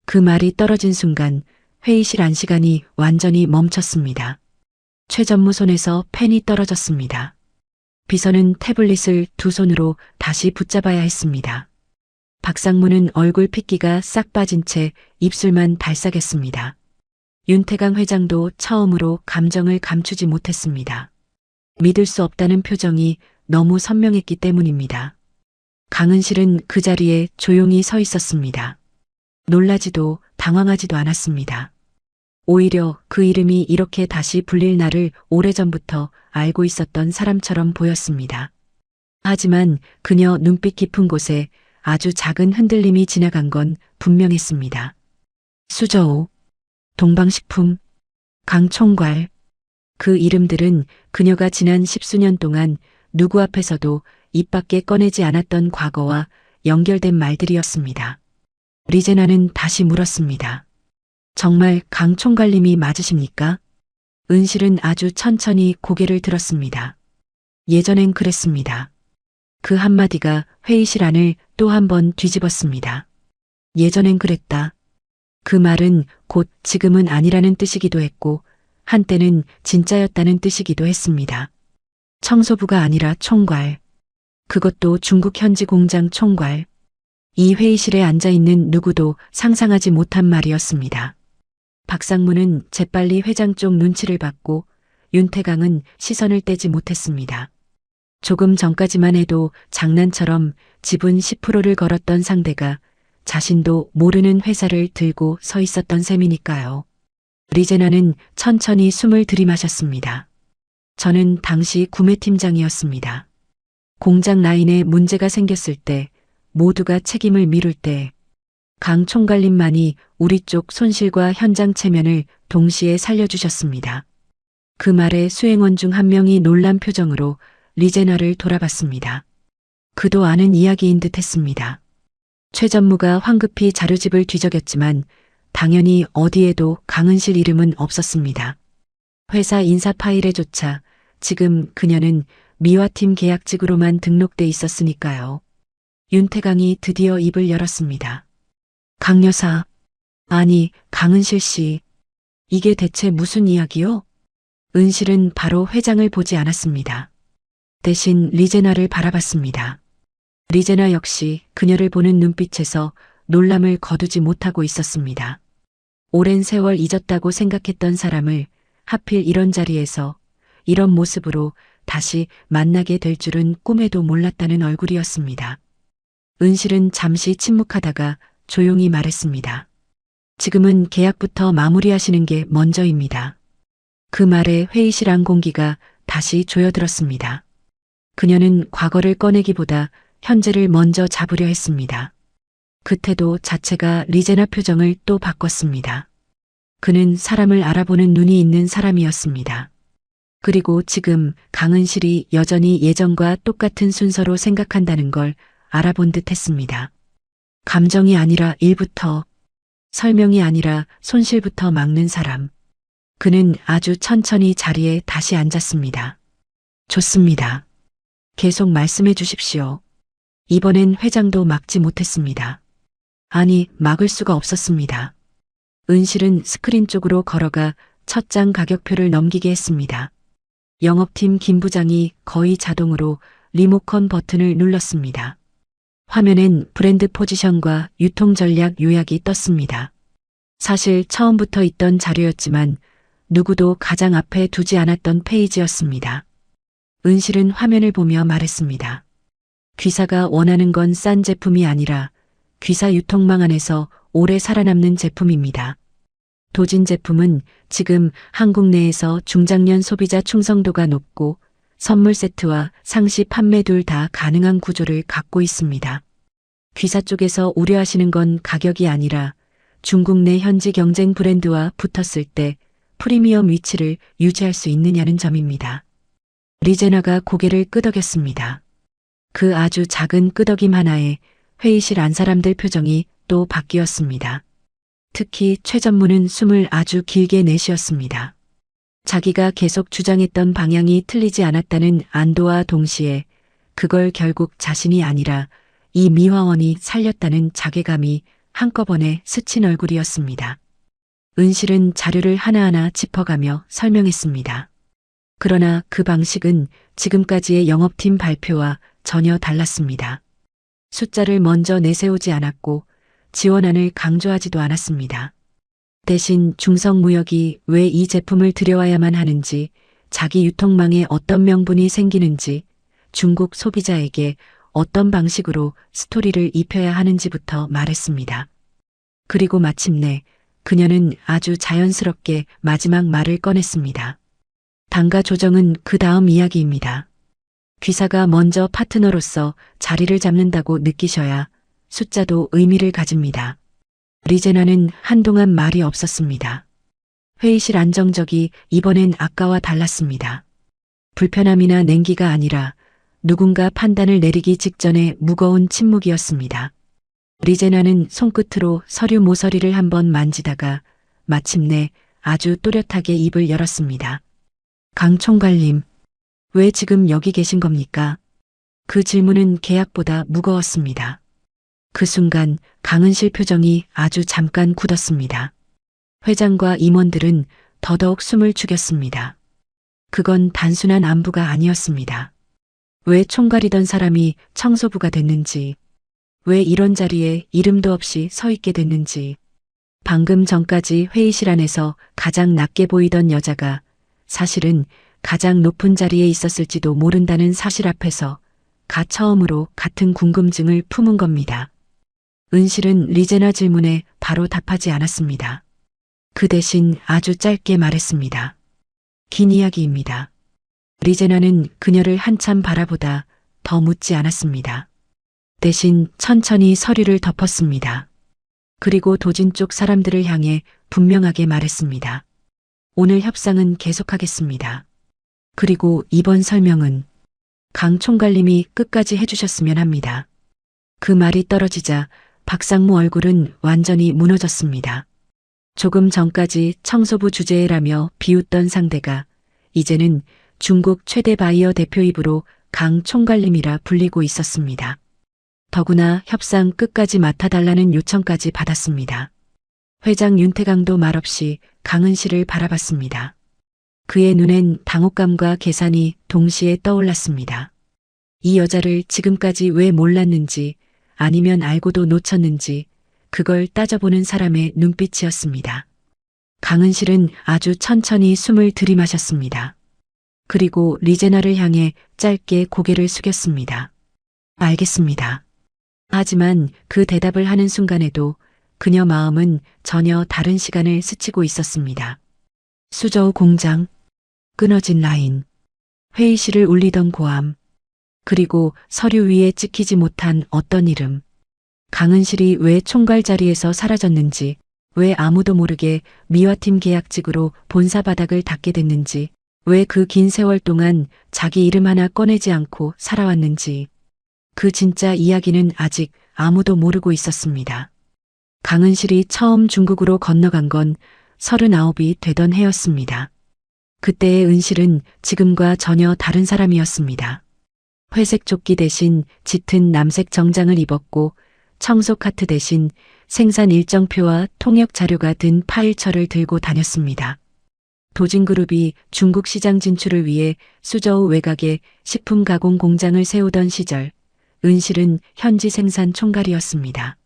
그 말이 떨어진 순간 회의실 안시간이 완전히 멈췄습니다. 최전무 손에서 펜이 떨어졌습니다. 비서는 태블릿을 두 손으로 다시 붙잡아야 했습니다. 박상무는 얼굴 핏기가 싹 빠진 채 입술만 달싹했습니다. 윤태강 회장도 처음으로 감정을 감추지 못했습니다. 믿을 수 없다는 표정이 너무 선명했기 때문입니다. 강은실은 그 자리에 조용히 서 있었습니다. 놀라지도 당황하지도 않았습니다. 오히려 그 이름이 이렇게 다시 불릴 날을 오래전부터 알고 있었던 사람처럼 보였습니다. 하지만 그녀 눈빛 깊은 곳에 아주 작은 흔들림이 지나간 건 분명했습니다. 수저우, 동방식품, 강 총괄. 그 이름들은 그녀가 지난 10수년 동안 누구 앞에서도 입 밖에 꺼내지 않았던 과거와 연결된 말들이었습니다. 리제나는 다시 물었습니다. 정말 강 총괄님이 맞으십니까? 은실은 아주 천천히 고개를 들었습니다. 예전엔 그랬습니다. 그 한마디가 회의실 안을 또 한 번 뒤집었습니다. 예전엔 그랬다. 그 말은 곧 지금은 아니라는 뜻이기도 했고 한때는 진짜였다는 뜻이기도 했습니다. 청소부가 아니라 총괄. 그것도 중국 현지 공장 총괄. 이 회의실에 앉아있는 누구도 상상하지 못한 말이었습니다. 박상무는 재빨리 회장 쪽 눈치를 받고 윤태강은 시선을 떼지 못했습니다. 조금 전까지만 해도 장난처럼 지분 10%를 걸었던 상대가 자신도 모르는 회사를 들고 서 있었던 셈이니까요. 리제나는 천천히 숨을 들이마셨습니다. 저는 당시 구매팀장이었습니다. 공장 라인에 문제가 생겼을 때 모두가 책임을 미룰 때 강 총괄님만이 우리 쪽 손실과 현장 체면을 동시에 살려주셨습니다. 그 말에 수행원 중 한 명이 놀란 표정으로 리제나를 돌아봤습니다. 그도 아는 이야기인 듯 했습니다. 최 전무가 황급히 자료집을 뒤적였지만 당연히 어디에도 강은실 이름은 없었습니다. 회사 인사 파일에조차 지금 그녀는 미화팀 계약직으로만 등록돼 있었으니까요. 윤태강이 드디어 입을 열었습니다. 강 여사, 아니 강은실 씨, 이게 대체 무슨 이야기요? 은실은 바로 회장을 보지 않았습니다. 대신 리제나를 바라봤습니다. 리제나 역시 그녀를 보는 눈빛에서 놀람을 거두지 못하고 있었습니다. 오랜 세월 잊었다고 생각했던 사람을 하필 이런 자리에서 이런 모습으로 다시 만나게 될 줄은 꿈에도 몰랐다는 얼굴이었습니다. 은실은 잠시 침묵하다가 조용히 말했습니다. 지금은 계약부터 마무리하시는 게 먼저입니다. 그 말에 회의실 안 공기가 다시 조여들었습니다. 그녀는 과거를 꺼내기보다 현재를 먼저 잡으려 했습니다. 그 태도 자체가 리제나 표정을 또 바꿨습니다. 그는 사람을 알아보는 눈이 있는 사람이었습니다. 그리고 지금 강은실이 여전히 예전과 똑같은 순서로 생각한다는 걸 알아본 듯 했습니다. 감정이 아니라 일부터, 설명이 아니라 손실부터 막는 사람. 그는 아주 천천히 자리에 다시 앉았습니다. 좋습니다. 계속 말씀해 주십시오. 이번엔 회장도 막지 못했습니다. 아니, 막을 수가 없었습니다. 은실은 스크린 쪽으로 걸어가 첫 장 가격표를 넘기게 했습니다. 영업팀 김 부장이 거의 자동으로 리모컨 버튼을 눌렀습니다. 화면엔 브랜드 포지션과 유통 전략 요약이 떴습니다. 사실 처음부터 있던 자료였지만 누구도 가장 앞에 두지 않았던 페이지였습니다. 은실은 화면을 보며 말했습니다. 귀사가 원하는 건 싼 제품이 아니라 귀사 유통망 안에서 오래 살아남는 제품입니다. 도진 제품은 지금 한국 내에서 중장년 소비자 충성도가 높고 선물 세트와 상시 판매 둘 다 가능한 구조를 갖고 있습니다. 귀사 쪽에서 우려하시는 건 가격이 아니라 중국 내 현지 경쟁 브랜드와 붙었을 때 프리미엄 위치를 유지할 수 있느냐는 점입니다. 리제나가 고개를 끄덕였습니다. 그 아주 작은 끄덕임 하나에 회의실 안 사람들 표정이 또 바뀌었습니다. 특히 최 전무는 숨을 아주 길게 내쉬었습니다. 자기가 계속 주장했던 방향이 틀리지 않았다는 안도와 동시에 그걸 결국 자신이 아니라 이 미화원이 살렸다는 자괴감이 한꺼번에 스친 얼굴이었습니다. 은실은 자료를 하나하나 짚어가며 설명했습니다. 그러나 그 방식은 지금까지의 영업팀 발표와 전혀 달랐습니다. 숫자를 먼저 내세우지 않았고 지원안을 강조하지도 않았습니다. 대신 중성무역이 왜 이 제품을 들여와야만 하는지, 자기 유통망에 어떤 명분이 생기는지, 중국 소비자에게 어떤 방식으로 스토리를 입혀야 하는지부터 말했습니다. 그리고 마침내 그녀는 아주 자연스럽게 마지막 말을 꺼냈습니다. 단가 조정은 그 다음 이야기입니다. 귀사가 먼저 파트너로서 자리를 잡는다고 느끼셔야 숫자도 의미를 가집니다. 리제나는 한동안 말이 없었습니다. 회의실 안정적이 이번엔 아까와 달랐습니다. 불편함이나 냉기가 아니라 누군가 판단을 내리기 직전에 무거운 침묵이었습니다. 리제나는 손끝으로 서류 모서리를 한번 만지다가 마침내 아주 또렷하게 입을 열었습니다. 강 총괄님, 왜 지금 여기 계신 겁니까? 그 질문은 계약보다 무거웠습니다. 그 순간 강은실 표정이 아주 잠깐 굳었습니다. 회장과 임원들은 더더욱 숨을 죽였습니다. 그건 단순한 안부가 아니었습니다. 왜 총괄이던 사람이 청소부가 됐는지, 왜 이런 자리에 이름도 없이 서 있게 됐는지, 방금 전까지 회의실 안에서 가장 낮게 보이던 여자가 사실은 가장 높은 자리에 있었을지도 모른다는 사실 앞에서 처음으로 같은 궁금증을 품은 겁니다. 은실은 리제나 질문에 바로 답하지 않았습니다. 그 대신 아주 짧게 말했습니다. 긴 이야기입니다. 리제나는 그녀를 한참 바라보다 더 묻지 않았습니다. 대신 천천히 서류를 덮었습니다. 그리고 도진 쪽 사람들을 향해 분명하게 말했습니다. 오늘 협상은 계속하겠습니다. 그리고 이번 설명은 강 총괄님이 끝까지 해주셨으면 합니다. 그 말이 떨어지자 박상무 얼굴은 완전히 무너졌습니다. 조금 전까지 청소부 주제라며 비웃던 상대가 이제는 중국 최대 바이어 대표 입으로 강 총괄님이라 불리고 있었습니다. 더구나 협상 끝까지 맡아달라는 요청까지 받았습니다. 회장 윤태강도 말없이 강은실을 바라봤습니다. 그의 눈엔 당혹감과 계산이 동시에 떠올랐습니다. 이 여자를 지금까지 왜 몰랐는지, 아니면 알고도 놓쳤는지 그걸 따져보는 사람의 눈빛이었습니다. 강은실은 아주 천천히 숨을 들이마셨습니다. 그리고 리제나를 향해 짧게 고개를 숙였습니다. 알겠습니다. 하지만 그 대답을 하는 순간에도 그녀 마음은 전혀 다른 시간을 스치고 있었습니다. 수저우 공장, 끊어진 라인, 회의실을 울리던 고함, 그리고 서류 위에 찍히지 못한 어떤 이름. 강은실이 왜 총괄 자리에서 사라졌는지, 왜 아무도 모르게 미화팀 계약직으로 본사 바닥을 닫게 됐는지, 왜 그 긴 세월 동안 자기 이름 하나 꺼내지 않고 살아왔는지. 그 진짜 이야기는 아직 아무도 모르고 있었습니다. 강은실이 처음 중국으로 건너간 건 39이 되던 해였습니다. 그때의 은실은 지금과 전혀 다른 사람이었습니다. 회색 조끼 대신 짙은 남색 정장을 입었고 청소 카트 대신 생산 일정표와 통역 자료가 든 파일처를 들고 다녔습니다. 도진그룹이 중국 시장 진출을 위해 수저우 외곽에 식품 가공 공장을 세우던 시절 은실은 현지 생산 총괄이었습니다.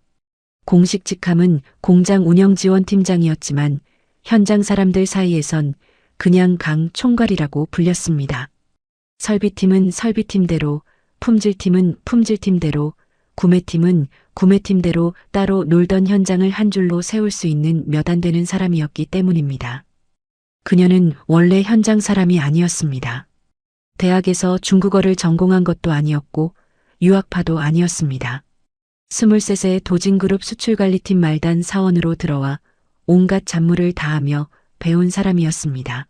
공식 직함은 공장 운영지원팀장이었지만 현장 사람들 사이에선 그냥 강 총괄이라고 불렸습니다. 설비팀은 설비팀대로, 품질팀은 품질팀대로, 구매팀은 구매팀대로 따로 놀던 현장을 한 줄로 세울 수 있는 몇 안 되는 사람이었기 때문입니다. 그녀는 원래 현장 사람이 아니었습니다. 대학에서 중국어를 전공한 것도 아니었고 유학파도 아니었습니다. 23세 도진그룹 수출관리팀 말단 사원으로 들어와 온갖 잡무를 다하며 배운 사람이었습니다.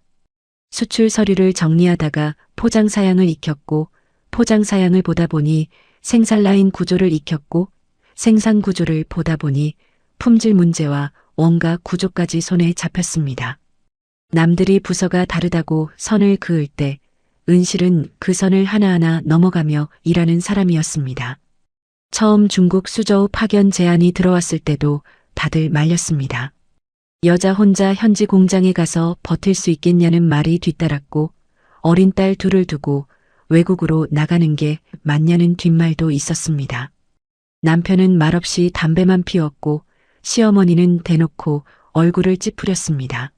수출 서류를 정리하다가 포장 사양을 익혔고 포장 사양을 보다 보니 생산 라인 구조를 익혔고 생산 구조를 보다 보니 품질 문제와 원가 구조까지 손에 잡혔습니다. 남들이 부서가 다르다고 선을 그을 때 은실은 그 선을 하나하나 넘어가며 일하는 사람이었습니다. 처음 중국 수저우 파견 제안이 들어왔을 때도 다들 말렸습니다. 여자 혼자 현지 공장에 가서 버틸 수 있겠냐는 말이 뒤따랐고 어린 딸 둘을 두고 외국으로 나가는 게 맞냐는 뒷말도 있었습니다. 남편은 말없이 담배만 피웠고 시어머니는 대놓고 얼굴을 찌푸렸습니다.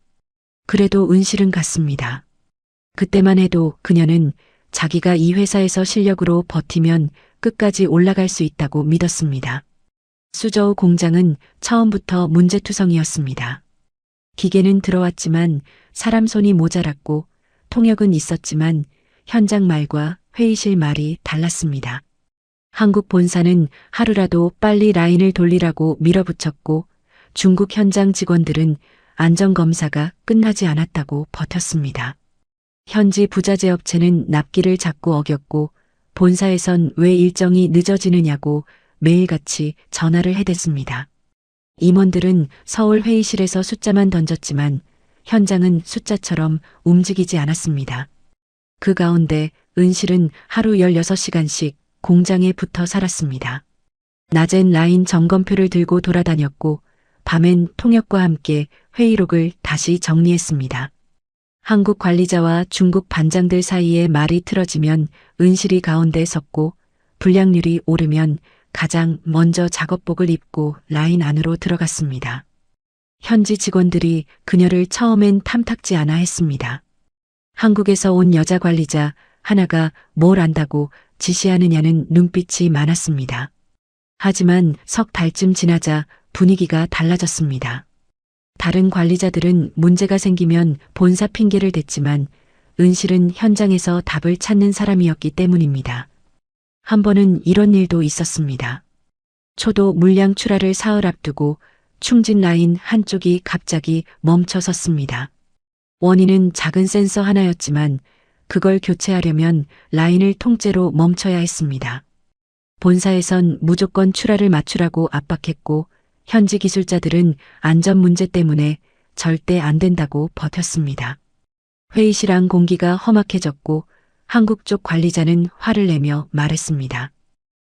그래도 은실은 갔습니다. 그때만 해도 그녀는 자기가 이 회사에서 실력으로 버티면 끝까지 올라갈 수 있다고 믿었습니다. 수저우 공장은 처음부터 문제투성이었습니다. 기계는 들어왔지만 사람 손이 모자랐고 통역은 있었지만 현장 말과 회의실 말이 달랐습니다. 한국 본사는 하루라도 빨리 라인을 돌리라고 밀어붙였고 중국 현장 직원들은 안전검사가 끝나지 않았다고 버텼습니다. 현지 부자재 업체는 납기를 자꾸 어겼고 본사에선 왜 일정이 늦어지느냐고 매일같이 전화를 해댔습니다. 임원들은 서울 회의실에서 숫자만 던졌지만 현장은 숫자처럼 움직이지 않았습니다. 그 가운데 은실은 하루 16시간씩 공장에 붙어 살았습니다. 낮엔 라인 점검표를 들고 돌아다녔고 밤엔 통역과 함께 회의록을 다시 정리했습니다. 한국 관리자와 중국 반장들 사이에 말이 틀어지면 은실이 가운데 섰고 불량률이 오르면 가장 먼저 작업복을 입고 라인 안으로 들어갔습니다. 현지 직원들이 그녀를 처음엔 탐탁지 않아 했습니다. 한국에서 온 여자 관리자 하나가 뭘 안다고 지시하느냐는 눈빛이 많았습니다. 하지만 석 달쯤 지나자 분위기가 달라졌습니다. 다른 관리자들은 문제가 생기면 본사 핑계를 댔지만 은실은 현장에서 답을 찾는 사람이었기 때문입니다. 한 번은 이런 일도 있었습니다. 초도 물량 출하를 사흘 앞두고 충진 라인 한쪽이 갑자기 멈춰 섰습니다. 원인은 작은 센서 하나였지만 그걸 교체하려면 라인을 통째로 멈춰야 했습니다. 본사에선 무조건 출하를 맞추라고 압박했고 현지 기술자들은 안전 문제 때문에 절대 안 된다고 버텼습니다. 회의실 안 공기가 험악해졌고 한국 쪽 관리자는 화를 내며 말했습니다.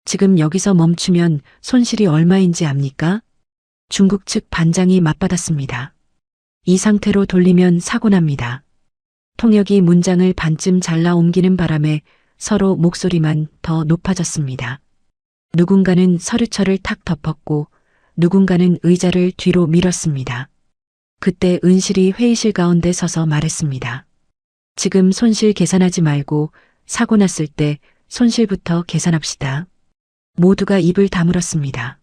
지금 여기서 멈추면 손실이 얼마인지 압니까? 중국 측 반장이 맞받았습니다. 이 상태로 돌리면 사고 납니다. 통역이 문장을 반쯤 잘라 옮기는 바람에 서로 목소리만 더 높아졌습니다. 누군가는 서류철을 탁 덮었고 누군가는 의자를 뒤로 밀었습니다. 그때 은실이 회의실 가운데 서서 말했습니다. 지금 손실 계산하지 말고 사고 났을 때 손실부터 계산합시다. 모두가 입을 다물었습니다.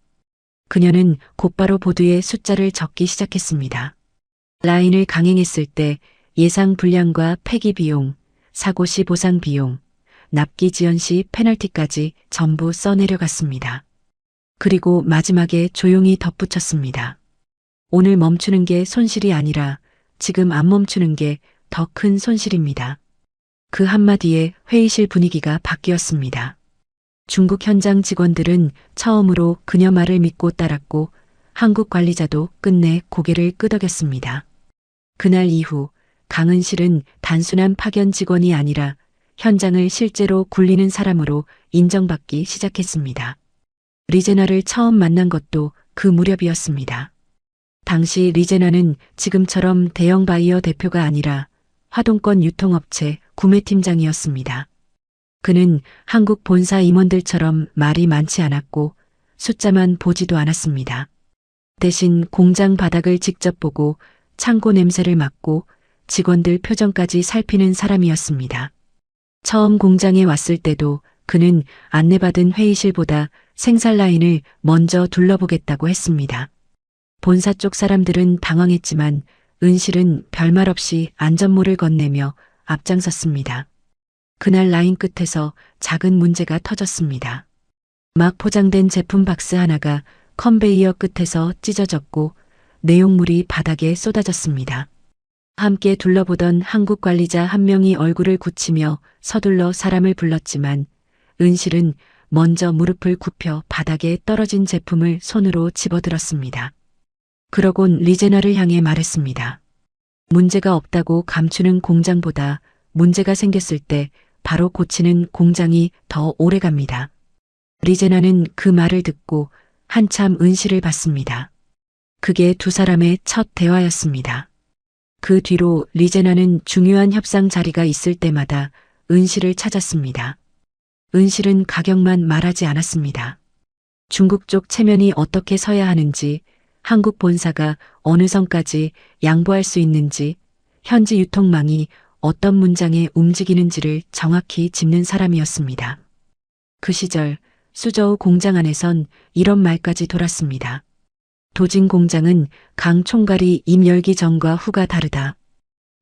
그녀는 곧바로 보드에 숫자를 적기 시작했습니다. 라인을 강행했을 때 예상 불량과 폐기 비용, 사고 시 보상 비용, 납기 지연 시 페널티까지 전부 써내려갔습니다. 그리고 마지막에 조용히 덧붙였습니다. 오늘 멈추는 게 손실이 아니라 지금 안 멈추는 게 더 큰 손실입니다. 그 한마디에 회의실 분위기가 바뀌었습니다. 중국 현장 직원들은 처음으로 그녀 말을 믿고 따랐고 한국 관리자도 끝내 고개를 끄덕였습니다. 그날 이후 강은실은 단순한 파견 직원이 아니라 현장을 실제로 굴리는 사람으로 인정받기 시작했습니다. 리제나를 처음 만난 것도 그 무렵이었습니다. 당시 리제나는 지금처럼 대형 바이어 대표가 아니라 화동권 유통업체 구매팀장이었습니다. 그는 한국 본사 임원들처럼 말이 많지 않았고 숫자만 보지도 않았습니다. 대신 공장 바닥을 직접 보고 창고 냄새를 맡고 직원들 표정까지 살피는 사람이었습니다. 처음 공장에 왔을 때도 그는 안내받은 회의실보다 생산 라인을 먼저 둘러보겠다고 했습니다. 본사 쪽 사람들은 당황했지만 은실은 별말 없이 안전모를 건네며 앞장섰습니다. 그날 라인 끝에서 작은 문제가 터졌습니다. 막 포장된 제품 박스 하나가 컨베이어 끝에서 찢어졌고 내용물이 바닥에 쏟아졌습니다. 함께 둘러보던 한국 관리자 한 명이 얼굴을 굳히며 서둘러 사람을 불렀지만 은실은 먼저 무릎을 굽혀 바닥에 떨어진 제품을 손으로 집어들었습니다. 그러곤 리제나를 향해 말했습니다. 문제가 없다고 감추는 공장보다 문제가 생겼을 때 바로 고치는 공장이 더 오래 갑니다. 리제나는 그 말을 듣고 한참 은실을 봤습니다. 그게 두 사람의 첫 대화였습니다. 그 뒤로 리제나는 중요한 협상 자리가 있을 때마다 은실을 찾았습니다. 은실은 가격만 말하지 않았습니다. 중국 쪽 체면이 어떻게 서야 하는지, 한국 본사가 어느 선까지 양보할 수 있는지, 현지 유통망이 어떤 문장에 움직이는지를 정확히 짚는 사람이었습니다. 그 시절 수저우 공장 안에선 이런 말까지 돌았습니다. 도진 공장은 강 총괄이 입 열기 전과 후가 다르다.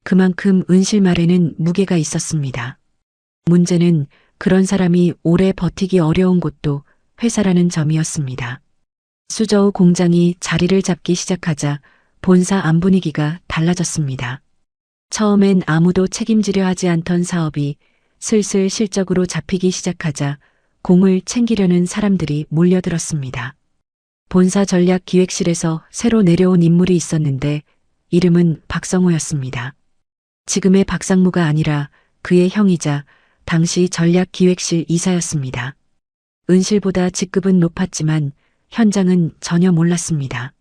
그만큼 은실 말에는 무게가 있었습니다. 문제는 그런 사람이 오래 버티기 어려운 곳도 회사라는 점이었습니다. 수저우 공장이 자리를 잡기 시작하자 본사 안 분위기가 달라졌습니다. 처음엔 아무도 책임지려 하지 않던 사업이 슬슬 실적으로 잡히기 시작하자 공을 챙기려는 사람들이 몰려들었습니다. 본사 전략기획실에서 새로 내려온 인물이 있었는데 이름은 박성호였습니다. 지금의 박상무가 아니라 그의 형이자 당시 전략기획실 이사였습니다. 은실보다 직급은 높았지만 현장은 전혀 몰랐습니다.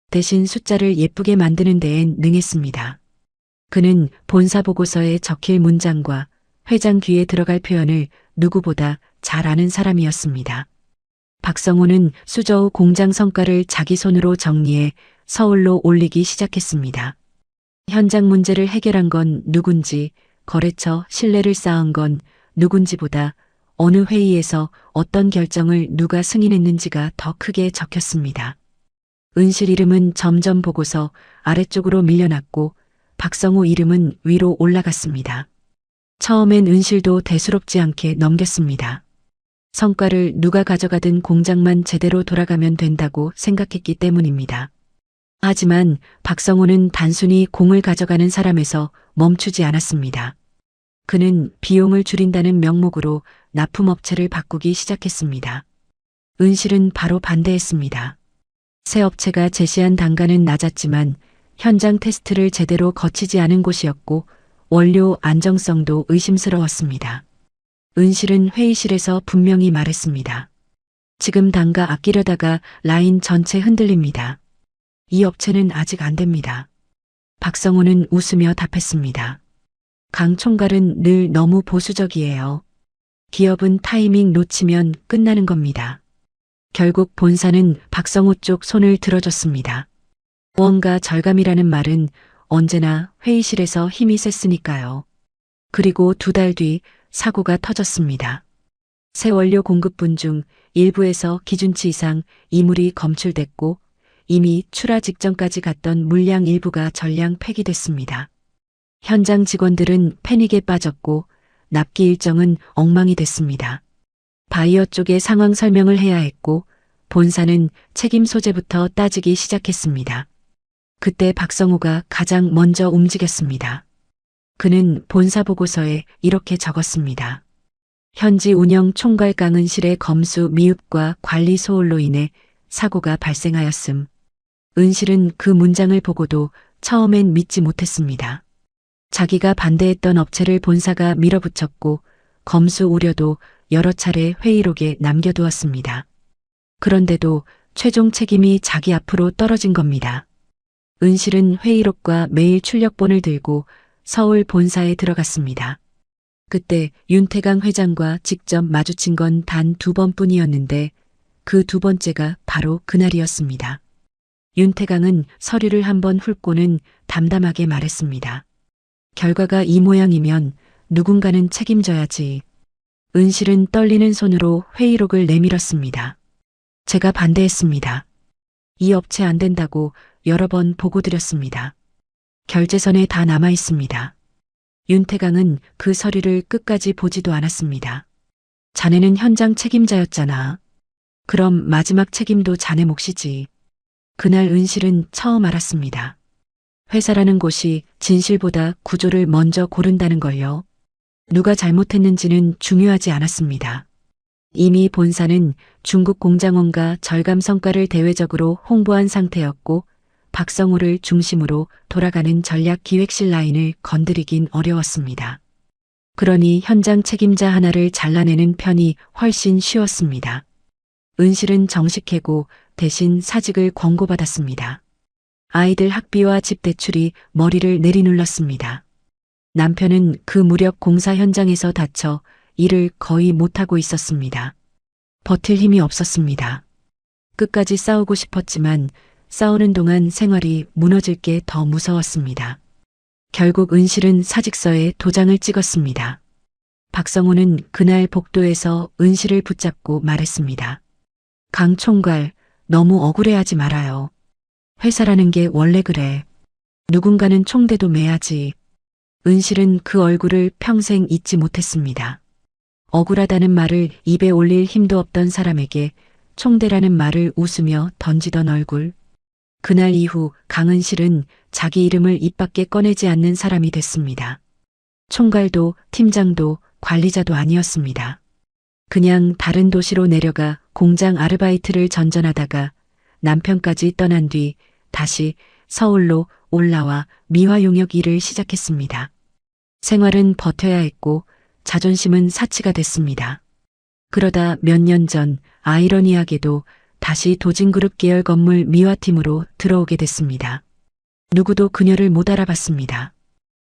대신 숫자를 예쁘게 만드는 데엔 능했습니다. 그는 본사 보고서에 적힐 문장과 회장 귀에 들어갈 표현을 누구보다 잘 아는 사람이었습니다. 박성호는 수저우 공장 성과를 자기 손으로 정리해 서울로 올리기 시작했습니다. 현장 문제를 해결한 건 누군지, 거래처 신뢰를 쌓은 건 누군지보다 어느 회의에서 어떤 결정을 누가 승인했는지가 더 크게 적혔습니다. 은실 이름은 점점 보고서 아래쪽으로 밀려났고 박성호 이름은 위로 올라갔습니다. 처음엔 은실도 대수롭지 않게 넘겼습니다. 성과를 누가 가져가든 공장만 제대로 돌아가면 된다고 생각했기 때문입니다. 하지만 박성호는 단순히 공을 가져가는 사람에서 멈추지 않았습니다. 그는 비용을 줄인다는 명목으로 납품업체를 바꾸기 시작했습니다. 은실은 바로 반대했습니다. 새 업체가 제시한 단가는 낮았지만 현장 테스트를 제대로 거치지 않은 곳이었고 원료 안정성도 의심스러웠습니다. 은실은 회의실에서 분명히 말했습니다. 지금 단가 아끼려다가 라인 전체 흔들립니다. 이 업체는 아직 안 됩니다. 박성호는 웃으며 답했습니다. 강 총괄은 늘 너무 보수적이에요. 기업은 타이밍 놓치면 끝나는 겁니다. 결국 본사는 박성호 쪽 손을 들어줬습니다. 원가 절감이라는 말은 언제나 회의실에서 힘이 셌으니까요. 그리고 2달 뒤 사고가 터졌습니다. 새 원료 공급분 중 일부에서 기준치 이상 이물이 검출됐고 이미 출하 직전까지 갔던 물량 일부가 전량 폐기됐습니다. 현장 직원들은 패닉에 빠졌고 납기 일정은 엉망이 됐습니다. 바이어 쪽에 상황 설명을 해야 했고 본사는 책임 소재부터 따지기 시작했습니다. 그때 박성호가 가장 먼저 움직였습니다. 그는 본사 보고서에 이렇게 적었습니다. 현지 운영 총괄 강은실의 검수 미흡과 관리 소홀로 인해 사고가 발생하였음. 은실은 그 문장을 보고도 처음엔 믿지 못했습니다. 자기가 반대했던 업체를 본사가 밀어붙였고 검수 우려도 여러 차례 회의록에 남겨두었습니다. 그런데도 최종 책임이 자기 앞으로 떨어진 겁니다. 은실은 회의록과 메일 출력본을 들고 서울 본사에 들어갔습니다. 그때 윤태강 회장과 직접 마주친 건 단 2번뿐이었는데 그 두 번째가 바로 그날이었습니다. 윤태강은 서류를 한번 훑고는 담담하게 말했습니다. 결과가 이 모양이면 누군가는 책임져야지. 은실은 떨리는 손으로 회의록을 내밀었습니다. 제가 반대했습니다. 이 업체 안 된다고 여러 번 보고드렸습니다. 결제선에 다 남아 있습니다. 윤태강은 그 서류를 끝까지 보지도 않았습니다. 자네는 현장 책임자였잖아. 그럼 마지막 책임도 자네 몫이지. 그날 은실은 처음 알았습니다. 회사라는 곳이 진실보다 구조를 먼저 고른다는 걸요. 누가 잘못했는지는 중요하지 않았습니다. 이미 본사는 중국 공장원과 절감 성과를 대외적으로 홍보한 상태였고 박성호를 중심으로 돌아가는 전략 기획실 라인을 건드리긴 어려웠습니다. 그러니 현장 책임자 하나를 잘라내는 편이 훨씬 쉬웠습니다. 은실은 정식해고 대신 사직을 권고받았습니다. 아이들 학비와 집 대출이 머리를 내리눌렀습니다. 남편은 그 무렵 공사 현장에서 다쳐 일을 거의 못하고 있었습니다. 버틸 힘이 없었습니다. 끝까지 싸우고 싶었지만 싸우는 동안 생활이 무너질 게 더 무서웠습니다. 결국 은실은 사직서에 도장을 찍었습니다. 박성호는 그날 복도에서 은실을 붙잡고 말했습니다. 강 총괄, 너무 억울해하지 말아요. 회사라는 게 원래 그래. 누군가는 총대도 매야지. 은실은 그 얼굴을 평생 잊지 못했습니다. 억울하다는 말을 입에 올릴 힘도 없던 사람에게 총대라는 말을 웃으며 던지던 얼굴. 그날 이후 강은실은 자기 이름을 입 밖에 꺼내지 않는 사람이 됐습니다. 총괄도 팀장도 관리자도 아니었습니다. 그냥 다른 도시로 내려가 공장 아르바이트를 전전하다가 남편까지 떠난 뒤 다시 서울로 올라와 미화용역 일을 시작했습니다. 생활은 버텨야 했고 자존심은 사치가 됐습니다. 그러다 몇 년 전 아이러니하게도 다시 도진그룹 계열 건물 미화팀으로 들어오게 됐습니다. 누구도 그녀를 못 알아봤습니다.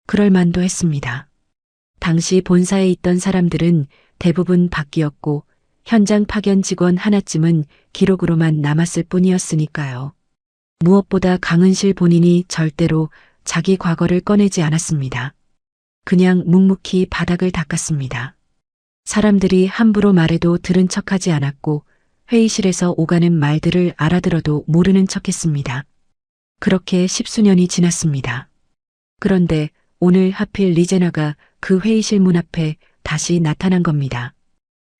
그럴 만도 했습니다. 당시 본사에 있던 사람들은 대부분 바뀌었고 현장 파견 직원 하나쯤은 기록으로만 남았을 뿐이었으니까요. 무엇보다 강은실 본인이 절대로 자기 과거를 꺼내지 않았습니다. 그냥 묵묵히 바닥을 닦았습니다. 사람들이 함부로 말해도 들은 척하지 않았고 회의실에서 오가는 말들을 알아들어도 모르는 척했습니다. 그렇게 10수년이 지났습니다. 그런데 오늘 하필 리제나가 그 회의실 문 앞에 다시 나타난 겁니다.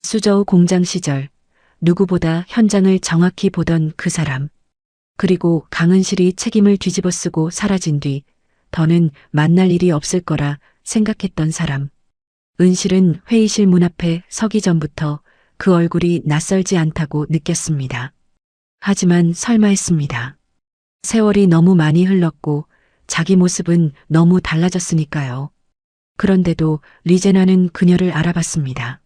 수저우 공장 시절 누구보다 현장을 정확히 보던 그 사람. 그리고 강은실이 책임을 뒤집어 쓰고 사라진 뒤 더는 만날 일이 없을 거라 생각했던 사람. 은실은 회의실 문 앞에 서기 전부터 그 얼굴이 낯설지 않다고 느꼈습니다. 하지만 설마 했습니다. 세월이 너무 많이 흘렀고 자기 모습은 너무 달라졌으니까요. 그런데도 리제나는 그녀를 알아봤습니다.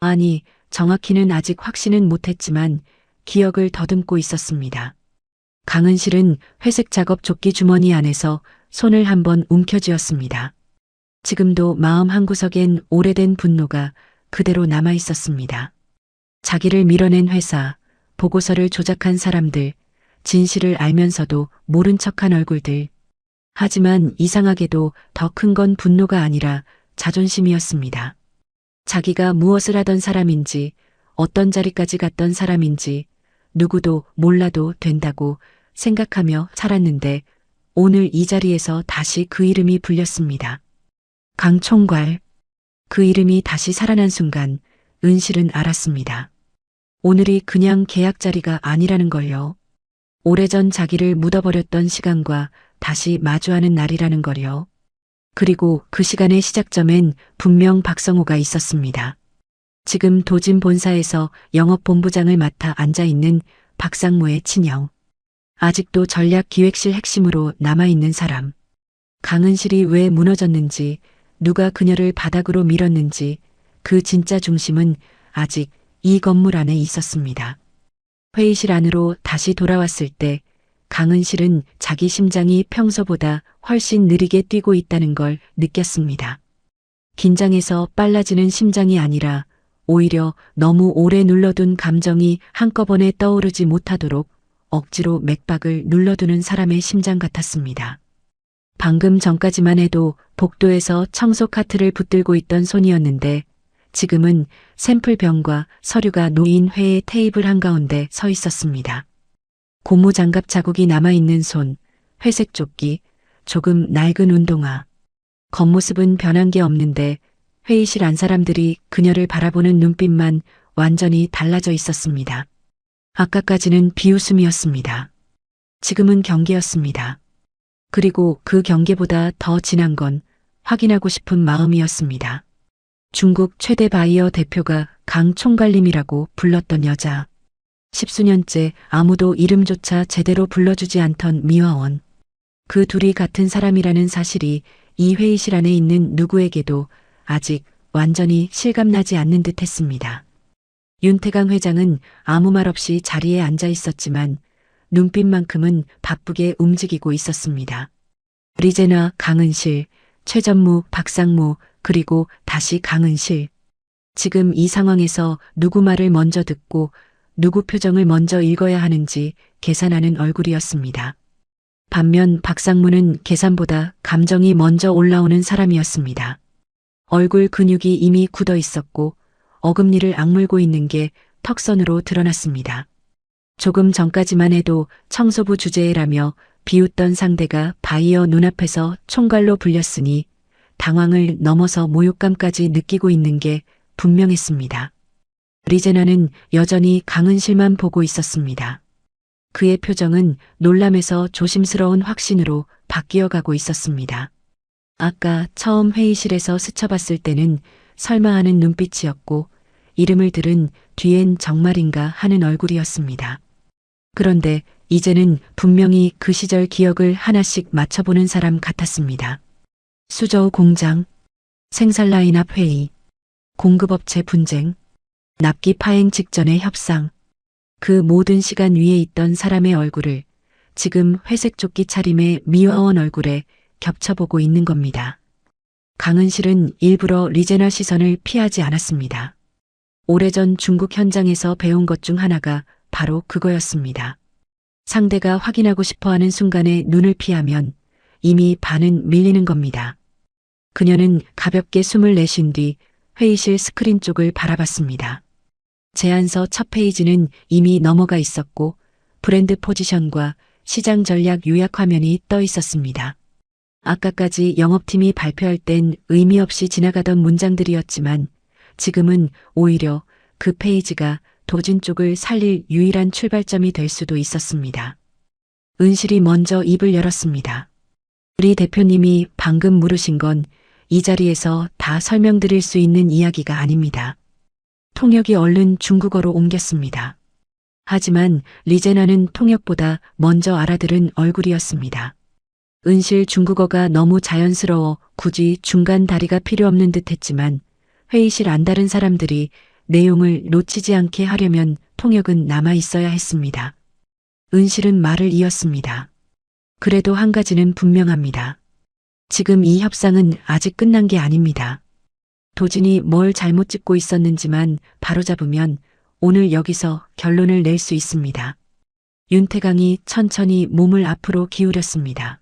아니, 정확히는 아직 확신은 못했지만 기억을 더듬고 있었습니다. 강은실은 회색 작업 조끼 주머니 안에서 손을 한번 움켜쥐었습니다. 지금도 마음 한구석엔 오래된 분노가 그대로 남아 있었습니다. 자기를 밀어낸 회사, 보고서를 조작한 사람들, 진실을 알면서도 모른 척한 얼굴들. 하지만 이상하게도 더 큰 건 분노가 아니라 자존심이었습니다. 자기가 무엇을 하던 사람인지, 어떤 자리까지 갔던 사람인지 누구도 몰라도 된다고 생각하며 살았는데 오늘 이 자리에서 다시 그 이름이 불렸습니다. 강 총괄. 그 이름이 다시 살아난 순간 은실은 알았습니다. 오늘이 그냥 계약 자리가 아니라는 걸요. 오래전 자기를 묻어버렸던 시간과 다시 마주하는 날이라는 걸요. 그리고 그 시간의 시작점엔 분명 박성호가 있었습니다. 지금 도진 본사에서 영업본부장을 맡아 앉아있는 박상무의 친형. 아직도 전략기획실 핵심으로 남아있는 사람. 강은실이 왜 무너졌는지, 누가 그녀를 바닥으로 밀었는지 그 진짜 중심은 아직 이 건물 안에 있었습니다. 회의실 안으로 다시 돌아왔을 때 강은실은 자기 심장이 평소보다 훨씬 느리게 뛰고 있다는 걸 느꼈습니다. 긴장해서 빨라지는 심장이 아니라 오히려 너무 오래 눌러둔 감정이 한꺼번에 떠오르지 못하도록 억지로 맥박을 눌러두는 사람의 심장 같았습니다. 방금 전까지만 해도 복도에서 청소 카트를 붙들고 있던 손이었는데 지금은 샘플병과 서류가 놓인 회의 테이블 한가운데 서 있었습니다. 고무장갑 자국이 남아있는 손, 회색 조끼, 조금 낡은 운동화. 겉모습은 변한 게 없는데 회의실 안 사람들이 그녀를 바라보는 눈빛만 완전히 달라져 있었습니다. 아까까지는 비웃음이었습니다. 지금은 경계였습니다. 그리고 그 경계보다 더 진한 건 확인하고 싶은 마음이었습니다. 중국 최대 바이어 대표가 강 총괄님이라고 불렀던 여자. 10수년째 아무도 이름조차 제대로 불러주지 않던 미화원. 그 둘이 같은 사람이라는 사실이 이 회의실 안에 있는 누구에게도 아직 완전히 실감나지 않는 듯 했습니다. 윤태강 회장은 아무 말 없이 자리에 앉아 있었지만 눈빛만큼은 바쁘게 움직이고 있었습니다. 리제나 강은실, 최전무, 박상무, 그리고 다시 강은실. 지금 이 상황에서 누구 말을 먼저 듣고 누구 표정을 먼저 읽어야 하는지 계산하는 얼굴이었습니다. 반면 박상무는 계산보다 감정이 먼저 올라오는 사람이었습니다. 얼굴 근육이 이미 굳어 있었고 어금니를 악물고 있는 게 턱선으로 드러났습니다. 조금 전까지만 해도 청소부 주제라며 비웃던 상대가 바이어 눈앞에서 총괄로 불렸으니 당황을 넘어서 모욕감까지 느끼고 있는 게 분명했습니다. 리제나는 여전히 강은실만 보고 있었습니다. 그의 표정은 놀람에서 조심스러운 확신으로 바뀌어가고 있었습니다. 아까 처음 회의실에서 스쳐봤을 때는 설마 하는 눈빛이었고 이름을 들은 뒤엔 정말인가 하는 얼굴이었습니다. 그런데 이제는 분명히 그 시절 기억을 하나씩 맞춰보는 사람 같았습니다. 수저우 공장, 생산 라인 앞 회의, 공급업체 분쟁, 납기 파행 직전의 협상. 그 모든 시간 위에 있던 사람의 얼굴을 지금 회색 조끼 차림의 미화원 얼굴에 겹쳐보고 있는 겁니다. 강은실은 일부러 리제나 시선을 피하지 않았습니다. 오래전 중국 현장에서 배운 것 중 하나가 바로 그거였습니다. 상대가 확인하고 싶어하는 순간에 눈을 피하면 이미 반은 밀리는 겁니다. 그녀는 가볍게 숨을 내쉰 뒤 회의실 스크린 쪽을 바라봤습니다. 제안서 첫 페이지는 이미 넘어가 있었고 브랜드 포지션과 시장 전략 요약 화면이 떠 있었습니다. 아까까지 영업팀이 발표할 땐 의미 없이 지나가던 문장들이었지만 지금은 오히려 그 페이지가 도진 쪽을 살릴 유일한 출발점이 될 수도 있었습니다. 은실이 먼저 입을 열었습니다. 우리 대표님이 방금 물으신 건 이 자리에서 다 설명드릴 수 있는 이야기가 아닙니다. 통역이 얼른 중국어로 옮겼습니다. 하지만 리제나는 통역보다 먼저 알아들은 얼굴이었습니다. 은실 중국어가 너무 자연스러워 굳이 중간 다리가 필요 없는 듯 했지만 회의실 안다른 사람들이 내용을 놓치지 않게 하려면 통역은 남아 있어야 했습니다. 은실은 말을 이었습니다. 그래도 한 가지는 분명합니다. 지금 이 협상은 아직 끝난 게 아닙니다. 도진이 뭘 잘못 짚고 있었는지만 바로잡으면 오늘 여기서 결론을 낼 수 있습니다. 윤태강이 천천히 몸을 앞으로 기울였습니다.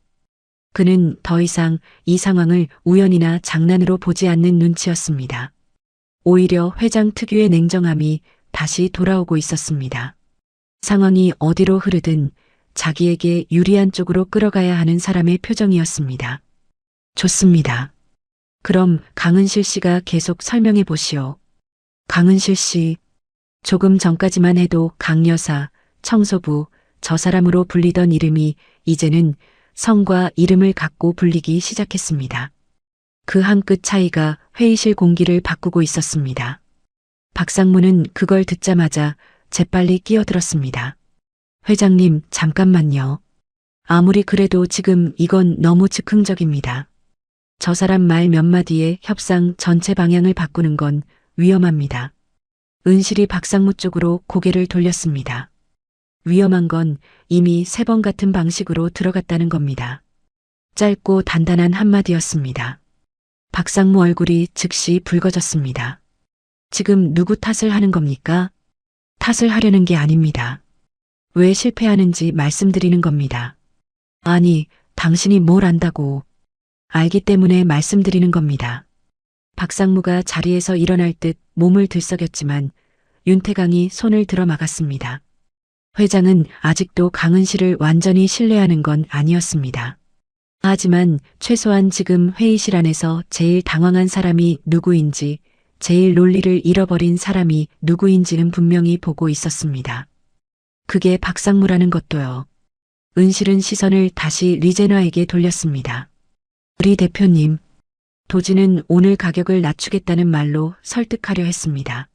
그는 더 이상 이 상황을 우연이나 장난으로 보지 않는 눈치였습니다. 오히려 회장 특유의 냉정함이 다시 돌아오고 있었습니다. 상황이 어디로 흐르든 자기에게 유리한 쪽으로 끌어가야 하는 사람의 표정이었습니다. 좋습니다. 그럼 강은실 씨가 계속 설명해 보시오. 강은실 씨. 조금 전까지만 해도 강여사, 청소부, 저 사람으로 불리던 이름이 이제는 성과 이름을 갖고 불리기 시작했습니다. 그 한 끗 차이가 회의실 공기를 바꾸고 있었습니다. 박상무는 그걸 듣자마자 재빨리 끼어들었습니다. 회장님, 잠깐만요. 아무리 그래도 지금 이건 너무 즉흥적입니다. 저 사람 말 몇 마디에 협상 전체 방향을 바꾸는 건 위험합니다. 은실이 박상무 쪽으로 고개를 돌렸습니다. 위험한 건 이미 3번 같은 방식으로 들어갔다는 겁니다. 짧고 단단한 한마디였습니다. 박상무 얼굴이 즉시 붉어졌습니다. 지금 누구 탓을 하는 겁니까? 탓을 하려는 게 아닙니다. 왜 실패하는지 말씀드리는 겁니다. 아니, 당신이 뭘 안다고. 알기 때문에 말씀드리는 겁니다. 박상무가 자리에서 일어날 듯 몸을 들썩였지만 윤태강이 손을 들어 막았습니다. 회장은 아직도 강은실을 완전히 신뢰하는 건 아니었습니다. 하지만 최소한 지금 회의실 안에서 제일 당황한 사람이 누구인지, 제일 논리를 잃어버린 사람이 누구인지는 분명히 보고 있었습니다. 그게 박상무라는 것도요. 은실은 시선을 다시 리제나에게 돌렸습니다. 리 대표님, 도지는 오늘 가격을 낮추겠다는 말로 설득하려 했습니다.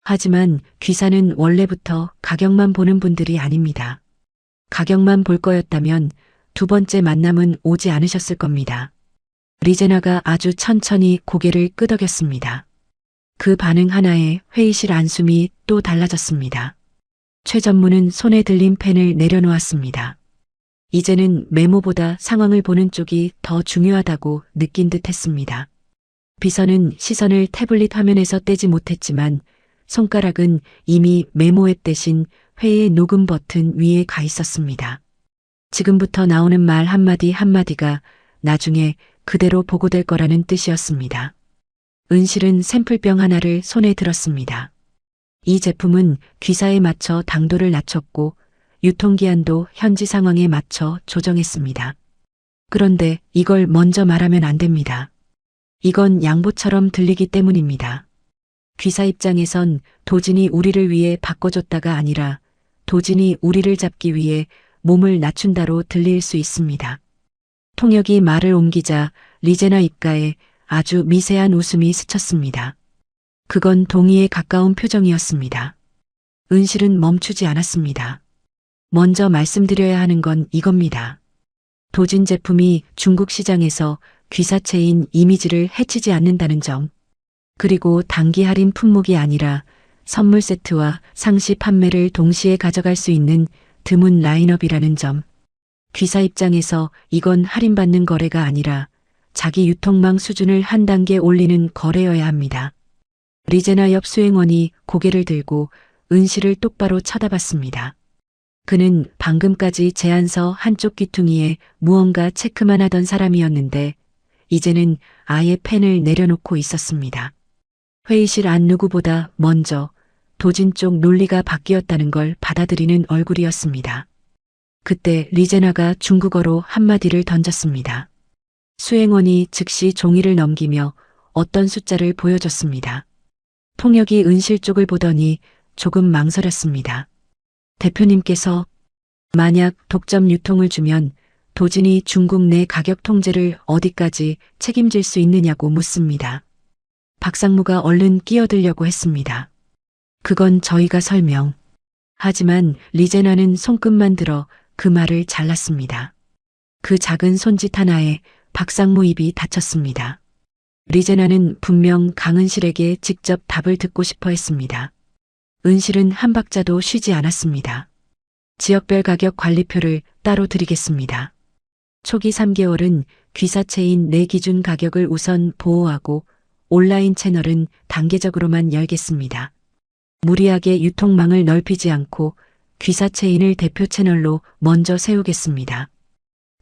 하지만 귀사는 원래부터 가격만 보는 분들이 아닙니다. 가격만 볼 거였다면 2번째 만남은 오지 않으셨을 겁니다. 리제나가 아주 천천히 고개를 끄덕였습니다. 그 반응 하나에 회의실 안숨이 또 달라졌습니다. 최 전무는 손에 들린 펜을 내려놓았습니다. 이제는 메모보다 상황을 보는 쪽이 더 중요하다고 느낀 듯 했습니다. 비서는 시선을 태블릿 화면에서 떼지 못했지만 손가락은 이미 메모앱 대신 회의 녹음 버튼 위에 가 있었습니다. 지금부터 나오는 말 한마디 한마디가 나중에 그대로 보고될 거라는 뜻이었습니다. 은실은 샘플병 하나를 손에 들었습니다. 이 제품은 귀사에 맞춰 당도를 낮췄고 유통기한도 현지 상황에 맞춰 조정했습니다. 그런데 이걸 먼저 말하면 안 됩니다. 이건 양보처럼 들리기 때문입니다. 귀사 입장에선 도진이 우리를 위해 바꿔줬다가 아니라 도진이 우리를 잡기 위해 몸을 낮춘다로 들릴 수 있습니다. 통역이 말을 옮기자 리제나 입가에 아주 미세한 웃음이 스쳤습니다. 그건 동의에 가까운 표정이었습니다. 은실은 멈추지 않았습니다. 먼저 말씀드려야 하는 건 이겁니다. 도진 제품이 중국 시장에서 귀사체인 이미지를 해치지 않는다는 점, 그리고 단기 할인 품목이 아니라 선물 세트와 상시 판매를 동시에 가져갈 수 있는 드문 라인업이라는 점, 귀사 입장에서 이건 할인받는 거래가 아니라 자기 유통망 수준을 한 단계 올리는 거래여야 합니다. 리제나 옆 수행원이 고개를 들고 은실을 똑바로 쳐다봤습니다. 그는 방금까지 제안서 한쪽 귀퉁이에 무언가 체크만 하던 사람이었는데 이제는 아예 펜을 내려놓고 있었습니다. 회의실 안 누구보다 먼저 도진 쪽 논리가 바뀌었다는 걸 받아들이는 얼굴이었습니다. 그때 리제나가 중국어로 한마디를 던졌습니다. 수행원이 즉시 종이를 넘기며 어떤 숫자를 보여줬습니다. 통역이 은실 쪽을 보더니 조금 망설였습니다. 대표님께서 만약 독점 유통을 주면 도진이 중국 내 가격 통제를 어디까지 책임질 수 있느냐고 묻습니다. 박상무가 얼른 끼어들려고 했습니다. 그건 저희가 설명. 하지만 리제나는 손끝만 들어 그 말을 잘랐습니다. 그 작은 손짓 하나에 박상무 입이 닫혔습니다. 리제나는 분명 강은실에게 직접 답을 듣고 싶어 했습니다. 은실은 한 박자도 쉬지 않았습니다. 지역별 가격 관리표를 따로 드리겠습니다. 초기 3개월은 귀사체인 내 기준 가격을 우선 보호하고 온라인 채널은 단계적으로만 열겠습니다. 무리하게 유통망을 넓히지 않고 귀사체인을 대표 채널로 먼저 세우겠습니다.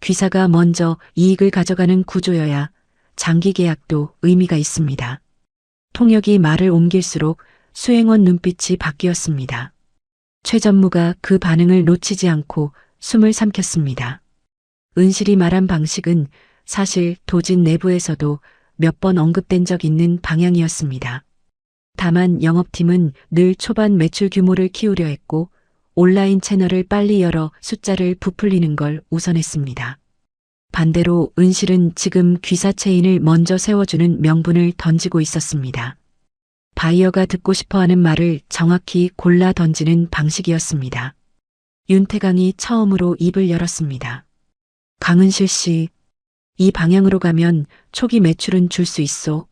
귀사가 먼저 이익을 가져가는 구조여야 장기 계약도 의미가 있습니다. 통역이 말을 옮길수록 수행원 눈빛이 바뀌었습니다. 최 전무가 그 반응을 놓치지 않고 숨을 삼켰습니다. 은실이 말한 방식은 사실 도진 내부에서도 몇 번 언급된 적 있는 방향이었습니다. 다만 영업팀은 늘 초반 매출 규모를 키우려 했고 온라인 채널을 빨리 열어 숫자를 부풀리는 걸 우선했습니다. 반대로 은실은 지금 귀사 체인을 먼저 세워주는 명분을 던지고 있었습니다. 바이어가 듣고 싶어하는 말을 정확히 골라 던지는 방식이었습니다. 윤태강이 처음으로 입을 열었습니다. 강은실 씨, 이 방향으로 가면 초기 매출은 줄 수 있소.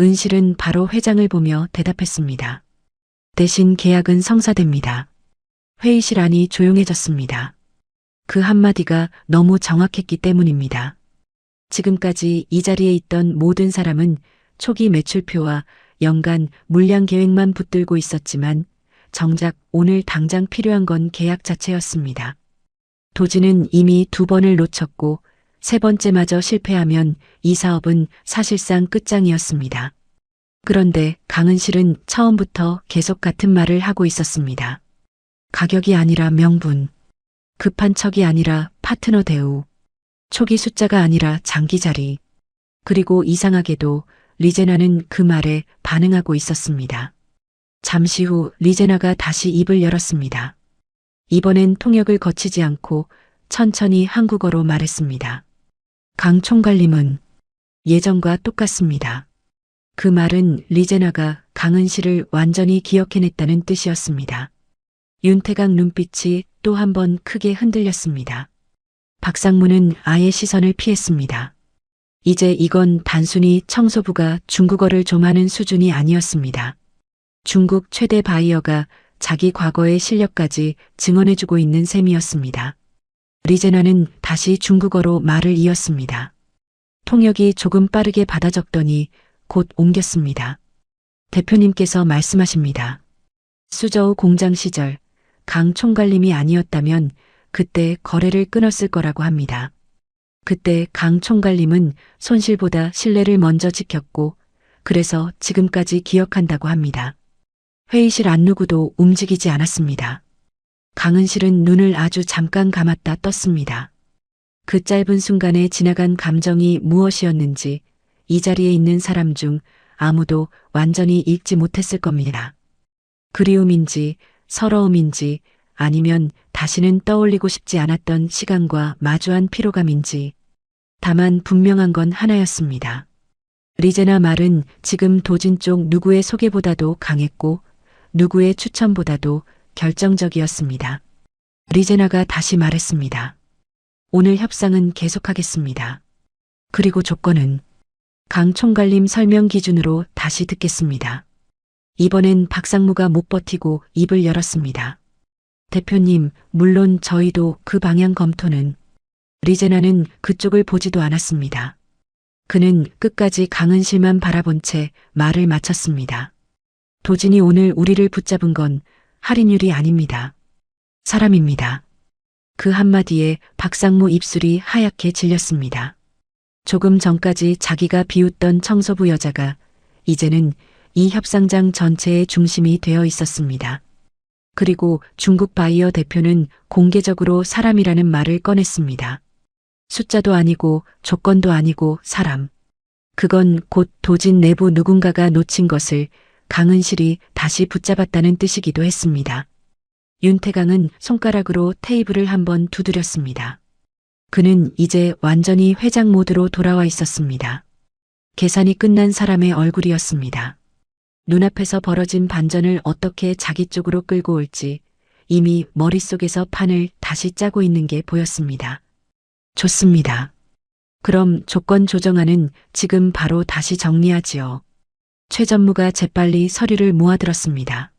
은실은 바로 회장을 보며 대답했습니다. 대신 계약은 성사됩니다. 회의실 안이 조용해졌습니다. 그 한마디가 너무 정확했기 때문입니다. 지금까지 이 자리에 있던 모든 사람은 초기 매출표와 연간 물량 계획만 붙들고 있었지만 정작 오늘 당장 필요한 건 계약 자체였습니다. 도지는 이미 2번을 놓쳤고 3번째마저 실패하면 이 사업은 사실상 끝장이었습니다. 그런데 강은실은 처음부터 계속 같은 말을 하고 있었습니다. 가격이 아니라 명분, 급한 척이 아니라 파트너 대우, 초기 숫자가 아니라 장기 자리. 그리고 이상하게도 리제나는 그 말에 반응하고 있었습니다. 잠시 후 리제나가 다시 입을 열었습니다. 이번엔 통역을 거치지 않고 천천히 한국어로 말했습니다. 강 총괄님은 예전과 똑같습니다. 그 말은 리제나가 강은실을 완전히 기억해냈다는 뜻이었습니다. 윤태강 눈빛이 또 한 번 크게 흔들렸습니다. 박상무는 아예 시선을 피했습니다. 이제 이건 단순히 청소부가 중국어를 좀 하는 수준이 아니었습니다. 중국 최대 바이어가 자기 과거의 실력까지 증언해주고 있는 셈이었습니다. 리제나는 다시 중국어로 말을 이었습니다. 통역이 조금 빠르게 받아 적더니 곧 옮겼습니다. 대표님께서 말씀하십니다. 수저우 공장 시절 강 총괄님이 아니었다면 그때 거래를 끊었을 거라고 합니다. 그때 강 총괄님은 손실보다 신뢰를 먼저 지켰고 그래서 지금까지 기억한다고 합니다. 회의실 안 누구도 움직이지 않았습니다. 강은실은 눈을 아주 잠깐 감았다 떴습니다. 그 짧은 순간에 지나간 감정이 무엇이었는지 이 자리에 있는 사람 중 아무도 완전히 읽지 못했을 겁니다. 그리움인지 서러움인지 아니면 다시는 떠올리고 싶지 않았던 시간과 마주한 피로감인지 다만 분명한 건 하나였습니다. 리제나 말은 지금 도진 쪽 누구의 소개보다도 강했고 누구의 추천보다도 결정적이었습니다. 리제나가 다시 말했습니다. 오늘 협상은 계속하겠습니다. 그리고 조건은 강 총괄님 설명 기준으로 다시 듣겠습니다. 이번엔 박상무가 못 버티고 입을 열었습니다. 대표님, 물론 저희도 그 방향 검토는. 리제나는 그쪽을 보지도 않았습니다. 그는 끝까지 강은실만 바라본 채 말을 마쳤습니다. 도진이 오늘 우리를 붙잡은 건 할인율이 아닙니다. 사람입니다. 그 한마디에 박상무 입술이 하얗게 질렸습니다. 조금 전까지 자기가 비웃던 청소부 여자가 이제는 이 협상장 전체의 중심이 되어 있었습니다. 그리고 중국 바이어 대표는 공개적으로 사람이라는 말을 꺼냈습니다. 숫자도 아니고 조건도 아니고 사람. 그건 곧 도진 내부 누군가가 놓친 것을 강은실이 다시 붙잡았다는 뜻이기도 했습니다. 윤태강은 손가락으로 테이블을 한번 두드렸습니다. 그는 이제 완전히 회장 모드로 돌아와 있었습니다. 계산이 끝난 사람의 얼굴이었습니다. 눈앞에서 벌어진 반전을 어떻게 자기 쪽으로 끌고 올지 이미 머릿속에서 판을 다시 짜고 있는 게 보였습니다. 좋습니다. 그럼 조건 조정안은 지금 바로 다시 정리하지요. 최 전무가 재빨리 서류를 모아들었습니다.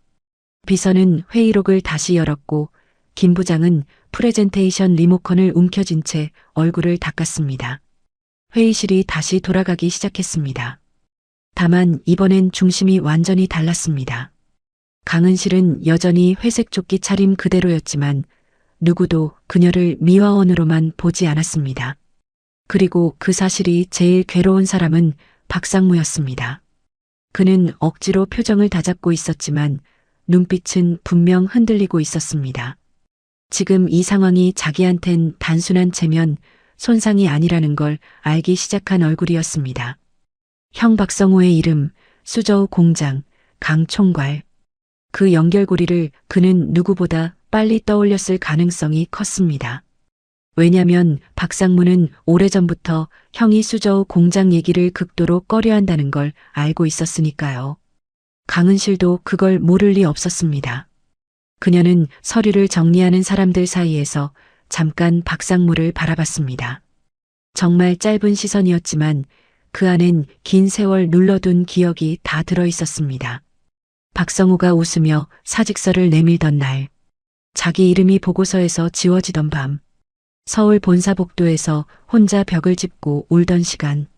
비서는 회의록을 다시 열었고 김 부장은 프레젠테이션 리모컨을 움켜쥔 채 얼굴을 닦았습니다. 회의실이 다시 돌아가기 시작했습니다. 다만 이번엔 중심이 완전히 달랐습니다. 강은실은 여전히 회색 조끼 차림 그대로였지만 누구도 그녀를 미화원으로만 보지 않았습니다. 그리고 그 사실이 제일 괴로운 사람은 박상무였습니다. 그는 억지로 표정을 다잡고 있었지만 눈빛은 분명 흔들리고 있었습니다. 지금 이 상황이 자기한텐 단순한 체면, 손상이 아니라는 걸 알기 시작한 얼굴이었습니다. 형 박성호의 이름, 수저우 공장, 강 총괄. 그 연결고리를 그는 누구보다 빨리 떠올렸을 가능성이 컸습니다. 왜냐면 박상무는 오래전부터 형이 수저우 공장 얘기를 극도로 꺼려한다는 걸 알고 있었으니까요. 강은실도 그걸 모를 리 없었습니다. 그녀는 서류를 정리하는 사람들 사이에서 잠깐 박상무를 바라봤습니다. 정말 짧은 시선이었지만 그 안엔 긴 세월 눌러둔 기억이 다 들어 있었습니다. 박성우가 웃으며 사직서를 내밀던 날, 자기 이름이 보고서에서 지워지던 밤, 서울 본사복도에서 혼자 벽을 짚고 울던 시간,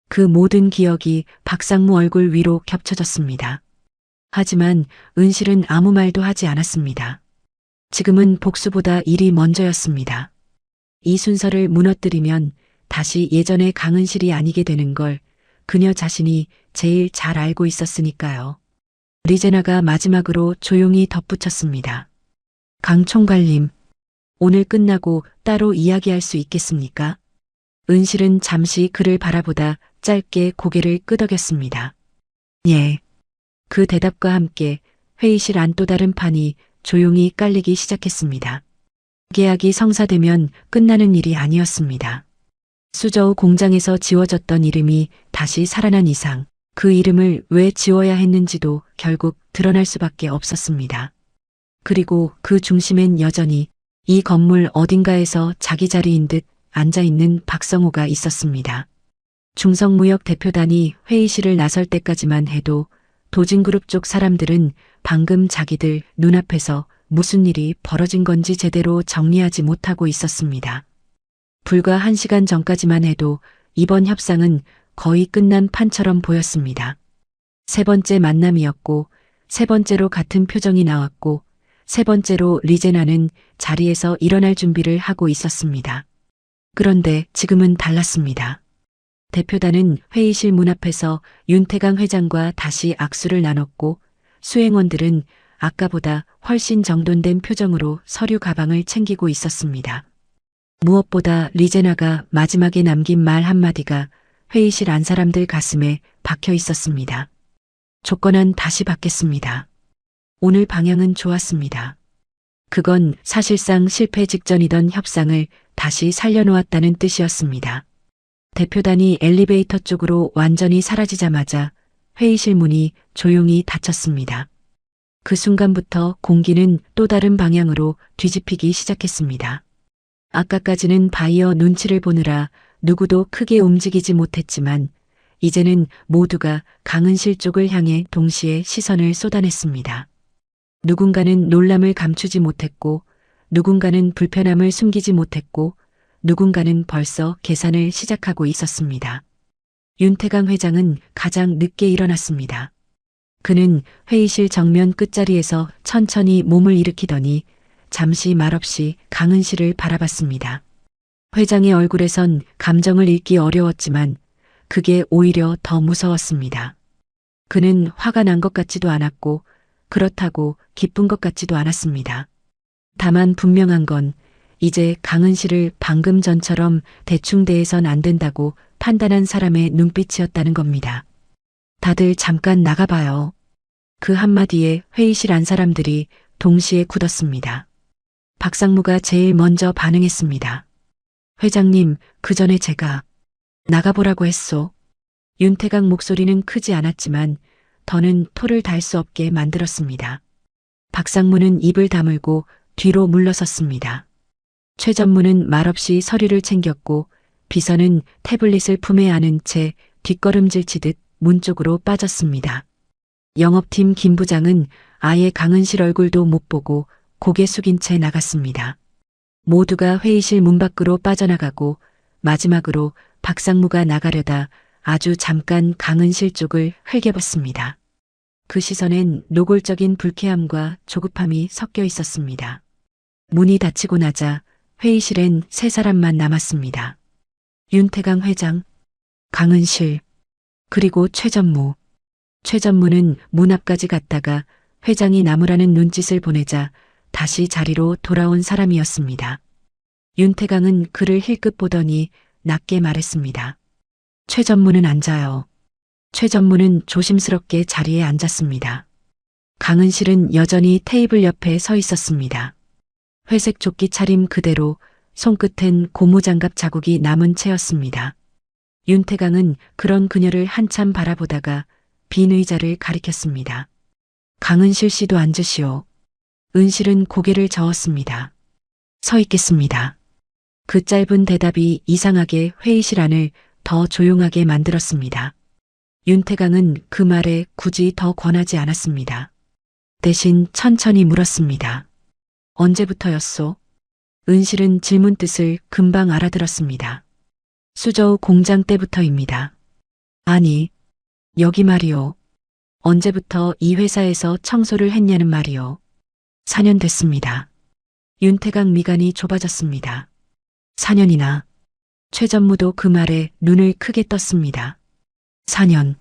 그 모든 기억이 박상무 얼굴 위로 겹쳐졌습니다. 하지만 은실은 아무 말도 하지 않았습니다. 지금은 복수보다 일이 먼저였습니다. 이 순서를 무너뜨리면 다시 예전의 강은실이 아니게 되는 걸 그녀 자신이 제일 잘 알고 있었으니까요. 리제나가 마지막으로 조용히 덧붙였습니다. 강 총괄님, 오늘 끝나고 따로 이야기할 수 있겠습니까? 은실은 잠시 그를 바라보다 짧게 고개를 끄덕였습니다. 예. 그 대답과 함께 회의실 안 또 다른 판이 조용히 깔리기 시작했습니다. 계약이 성사되면 끝나는 일이 아니었습니다. 수저우 공장에서 지워졌던 이름이 다시 살아난 이상 그 이름을 왜 지워야 했는지도 결국 드러날 수밖에 없었습니다. 그리고 그 중심엔 여전히 이 건물 어딘가에서 자기 자리인 듯 앉아있는 박성우가 있었습니다. 중성무역 대표단이 회의실을 나설 때까지만 해도 도진그룹 쪽 사람들은 방금 자기들 눈앞에서 무슨 일이 벌어진 건지 제대로 정리하지 못하고 있었습니다. 불과 1시간 전까지만 해도 이번 협상은 거의 끝난 판처럼 보였습니다. 세 번째 만남이었고, 세 번째로 같은 표정이 나왔고, 세 번째로 리제나는 자리에서 일어날 준비를 하고 있었습니다. 그런데 지금은 달랐습니다. 대표단은 회의실 문 앞에서 윤태강 회장과 다시 악수를 나눴고 수행원들은 아까보다 훨씬 정돈된 표정으로 서류 가방을 챙기고 있었습니다. 무엇보다 리제나가 마지막에 남긴 말 한마디가 회의실 안 사람들 가슴에 박혀 있었습니다. 조건은 다시 받겠습니다. 오늘 방향은 좋았습니다. 그건 사실상 실패 직전이던 협상을 다시 살려놓았다는 뜻이었습니다. 대표단이 엘리베이터 쪽으로 완전히 사라지자마자 회의실 문이 조용히 닫혔습니다. 그 순간부터 공기는 또 다른 방향으로 뒤집히기 시작했습니다. 아까까지는 바이어 눈치를 보느라 누구도 크게 움직이지 못했지만 이제는 모두가 강은실 쪽을 향해 동시에 시선을 쏟아냈습니다. 누군가는 놀람을 감추지 못했고 누군가는 불편함을 숨기지 못했고 누군가는 벌써 계산을 시작하고 있었습니다. 윤태강 회장은 가장 늦게 일어났습니다. 그는 회의실 정면 끝자리에서 천천히 몸을 일으키더니 잠시 말없이 강은실을 바라봤습니다. 회장의 얼굴에선 감정을 읽기 어려웠지만 그게 오히려 더 무서웠습니다. 그는 화가 난 것 같지도 않았고 그렇다고 기쁜 것 같지도 않았습니다. 다만 분명한 건 이제 강은실을 방금 전처럼 대충 대해선 안 된다고 판단한 사람의 눈빛이었다는 겁니다. 다들 잠깐 나가봐요. 그 한마디에 회의실 안 사람들이 동시에 굳었습니다. 박상무가 제일 먼저 반응했습니다. 회장님, 그 전에 제가 나가보라고 했소. 윤태강 목소리는 크지 않았지만 더는 토를 달 수 없게 만들었습니다. 박상무는 입을 다물고 뒤로 물러섰습니다. 최 전무는 말없이 서류를 챙겼고 비서는 태블릿을 품에 안은 채 뒷걸음질 치듯 문 쪽으로 빠졌습니다. 영업팀 김 부장은 아예 강은실 얼굴도 못 보고 고개 숙인 채 나갔습니다. 모두가 회의실 문 밖으로 빠져나가고 마지막으로 박상무가 나가려다 아주 잠깐 강은실 쪽을 흘겨봤습니다. 그 시선엔 노골적인 불쾌함과 조급함이 섞여 있었습니다. 문이 닫히고 나자 회의실엔 세 사람만 남았습니다. 윤태강 회장, 강은실, 그리고 최 전무. 최 전무는 문 앞까지 갔다가 회장이 나무라는 눈짓을 보내자 다시 자리로 돌아온 사람이었습니다. 윤태강은 그를 힐끗 보더니 낮게 말했습니다. 최 전무는 앉아요. 최 전무는 조심스럽게 자리에 앉았습니다. 강은실은 여전히 테이블 옆에 서 있었습니다. 회색 조끼 차림 그대로 손끝엔 고무장갑 자국이 남은 채였습니다. 윤태강은 그런 그녀를 한참 바라보다가 빈 의자를 가리켰습니다. 강은실 씨도 앉으시오. 은실은 고개를 저었습니다. 서 있겠습니다. 그 짧은 대답이 이상하게 회의실 안을 더 조용하게 만들었습니다. 윤태강은 그 말에 굳이 더 권하지 않았습니다. 대신 천천히 물었습니다. 언제부터였소? 은실은 질문 뜻을 금방 알아들었습니다. 수저우 공장 때부터입니다. 아니, 여기 말이요. 언제부터 이 회사에서 청소를 했냐는 말이요. 4년 됐습니다. 윤태강 미간이 좁아졌습니다. 4년이나. 최전무도 그 말에 눈을 크게 떴습니다. 4년.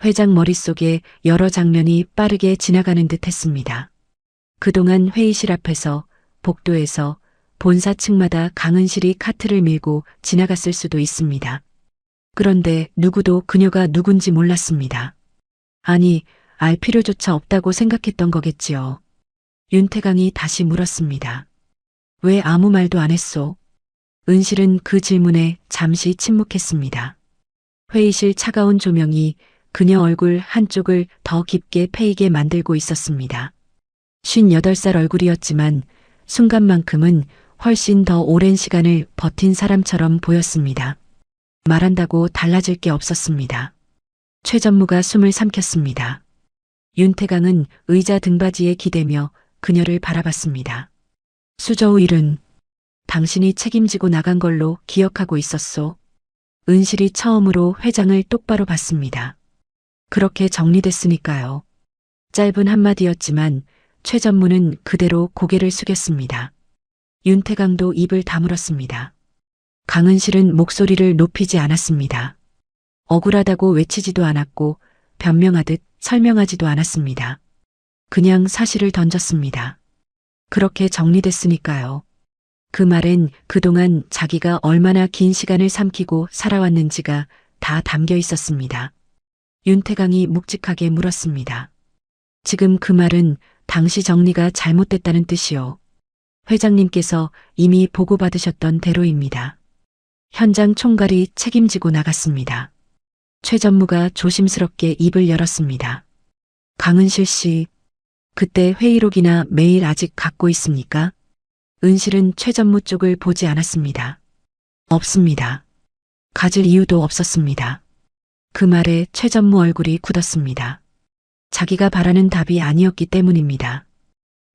회장 머릿속에 여러 장면이 빠르게 지나가는 듯 했습니다. 그동안 회의실 앞에서, 복도에서, 본사 층마다 강은실이 카트를 밀고 지나갔을 수도 있습니다. 그런데 누구도 그녀가 누군지 몰랐습니다. 아니, 알 필요조차 없다고 생각했던 거겠지요. 윤태강이 다시 물었습니다. 왜 아무 말도 안 했소? 은실은 그 질문에 잠시 침묵했습니다. 회의실 차가운 조명이 그녀 얼굴 한쪽을 더 깊게 패이게 만들고 있었습니다. 58살 얼굴이었지만 순간만큼은 훨씬 더 오랜 시간을 버틴 사람처럼 보였습니다. 말한다고 달라질 게 없었습니다. 최전무가 숨을 삼켰습니다. 윤태강은 의자 등받이에 기대며 그녀를 바라봤습니다. 수저우 일은 당신이 책임지고 나간 걸로 기억하고 있었소. 은실이 처음으로 회장을 똑바로 봤습니다. 그렇게 정리됐으니까요. 짧은 한마디였지만 최전무는 그대로 고개를 숙였습니다. 윤태강도 입을 다물었습니다. 강은실은 목소리를 높이지 않았습니다. 억울하다고 외치지도 않았고 변명하듯 설명하지도 않았습니다. 그냥 사실을 던졌습니다. 그렇게 정리됐으니까요. 그 말엔 그동안 자기가 얼마나 긴 시간을 삼키고 살아왔는지가 다 담겨 있었습니다. 윤태강이 묵직하게 물었습니다. 지금 그 말은 당시 정리가 잘못됐다는 뜻이요. 회장님께서 이미 보고받으셨던 대로입니다. 현장 총괄이 책임지고 나갔습니다. 최전무가 조심스럽게 입을 열었습니다. 강은실 씨, 그때 회의록이나 메일 아직 갖고 있습니까? 은실은 최전무 쪽을 보지 않았습니다. 없습니다. 가질 이유도 없었습니다. 그 말에 최전무 얼굴이 굳었습니다. 자기가 바라는 답이 아니었기 때문입니다.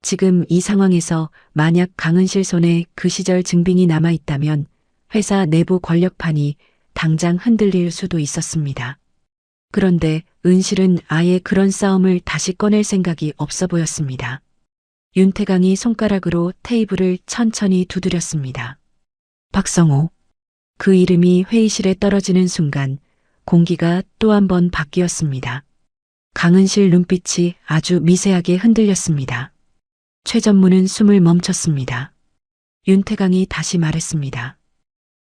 지금 이 상황에서 만약 강은실 손에 그 시절 증빙이 남아있다면 회사 내부 권력판이 당장 흔들릴 수도 있었습니다. 그런데 은실은 아예 그런 싸움을 다시 꺼낼 생각이 없어 보였습니다. 윤태강이 손가락으로 테이블을 천천히 두드렸습니다. 박성호. 그 이름이 회의실에 떨어지는 순간 공기가 또 한 번 바뀌었습니다. 강은실 눈빛이 아주 미세하게 흔들렸습니다. 최전무는 숨을 멈췄습니다. 윤태강이 다시 말했습니다.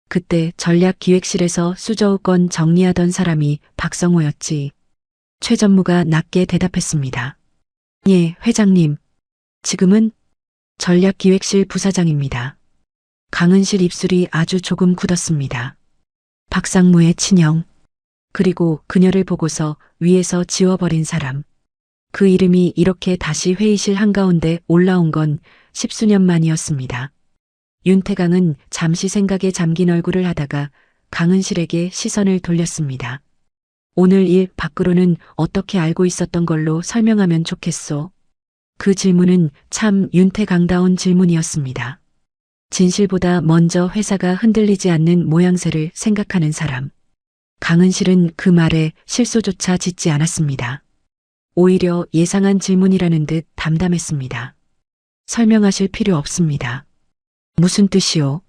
그때 전략기획실에서 수저우 건 정리하던 사람이 박성호였지. 최전무가 낮게 대답했습니다. 예, 회장님. 지금은 전략기획실 부사장입니다. 강은실 입술이 아주 조금 굳었습니다. 박상무의 친형. 그리고 그녀를 보고서 위에서 지워버린 사람. 그 이름이 이렇게 다시 회의실 한가운데 올라온 건 10수년 만이었습니다. 윤태강은 잠시 생각에 잠긴 얼굴을 하다가 강은실에게 시선을 돌렸습니다. 오늘 일 밖으로는 어떻게 알고 있었던 걸로 설명하면 좋겠소? 그 질문은 참 윤태강다운 질문이었습니다. 진실보다 먼저 회사가 흔들리지 않는 모양새를 생각하는 사람. 강은실은 그 말에 실소조차 짓지 않았습니다. 오히려 예상한 질문이라는 듯 담담했습니다. 설명하실 필요 없습니다. 무슨 뜻이요?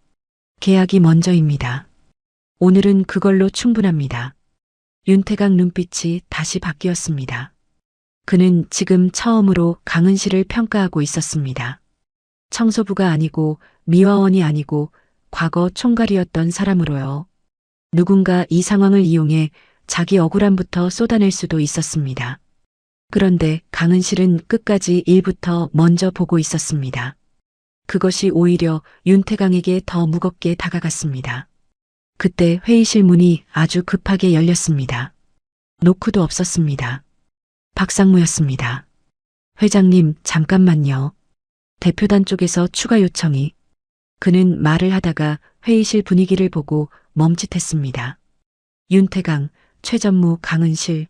계약이 먼저입니다. 오늘은 그걸로 충분합니다. 윤태강 눈빛이 다시 바뀌었습니다. 그는 지금 처음으로 강은실을 평가하고 있었습니다. 청소부가 아니고 미화원이 아니고 과거 총괄이었던 사람으로요. 누군가 이 상황을 이용해 자기 억울함부터 쏟아낼 수도 있었습니다. 그런데 강은실은 끝까지 일부터 먼저 보고 있었습니다. 그것이 오히려 윤태강에게 더 무겁게 다가갔습니다. 그때 회의실 문이 아주 급하게 열렸습니다. 노크도 없었습니다. 박상무였습니다. 회장님, 잠깐만요. 대표단 쪽에서 추가 요청이. 그는 말을 하다가 회의실 분위기를 보고 멈칫했습니다. 윤태강, 최전무, 강은실.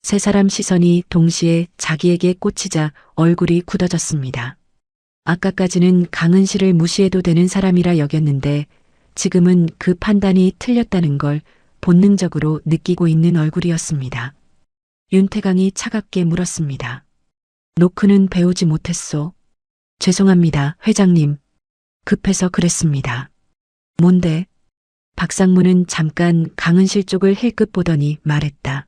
세 사람 시선이 동시에 자기에게 꽂히자 얼굴이 굳어졌습니다. 아까까지는 강은실을 무시해도 되는 사람이라 여겼는데 지금은 그 판단이 틀렸다는 걸 본능적으로 느끼고 있는 얼굴이었습니다. 윤태강이 차갑게 물었습니다. 노크는 배우지 못했소. 죄송합니다, 회장님. 급해서 그랬습니다. 뭔데? 박상무는 잠깐 강은실 쪽을 힐끗 보더니 말했다.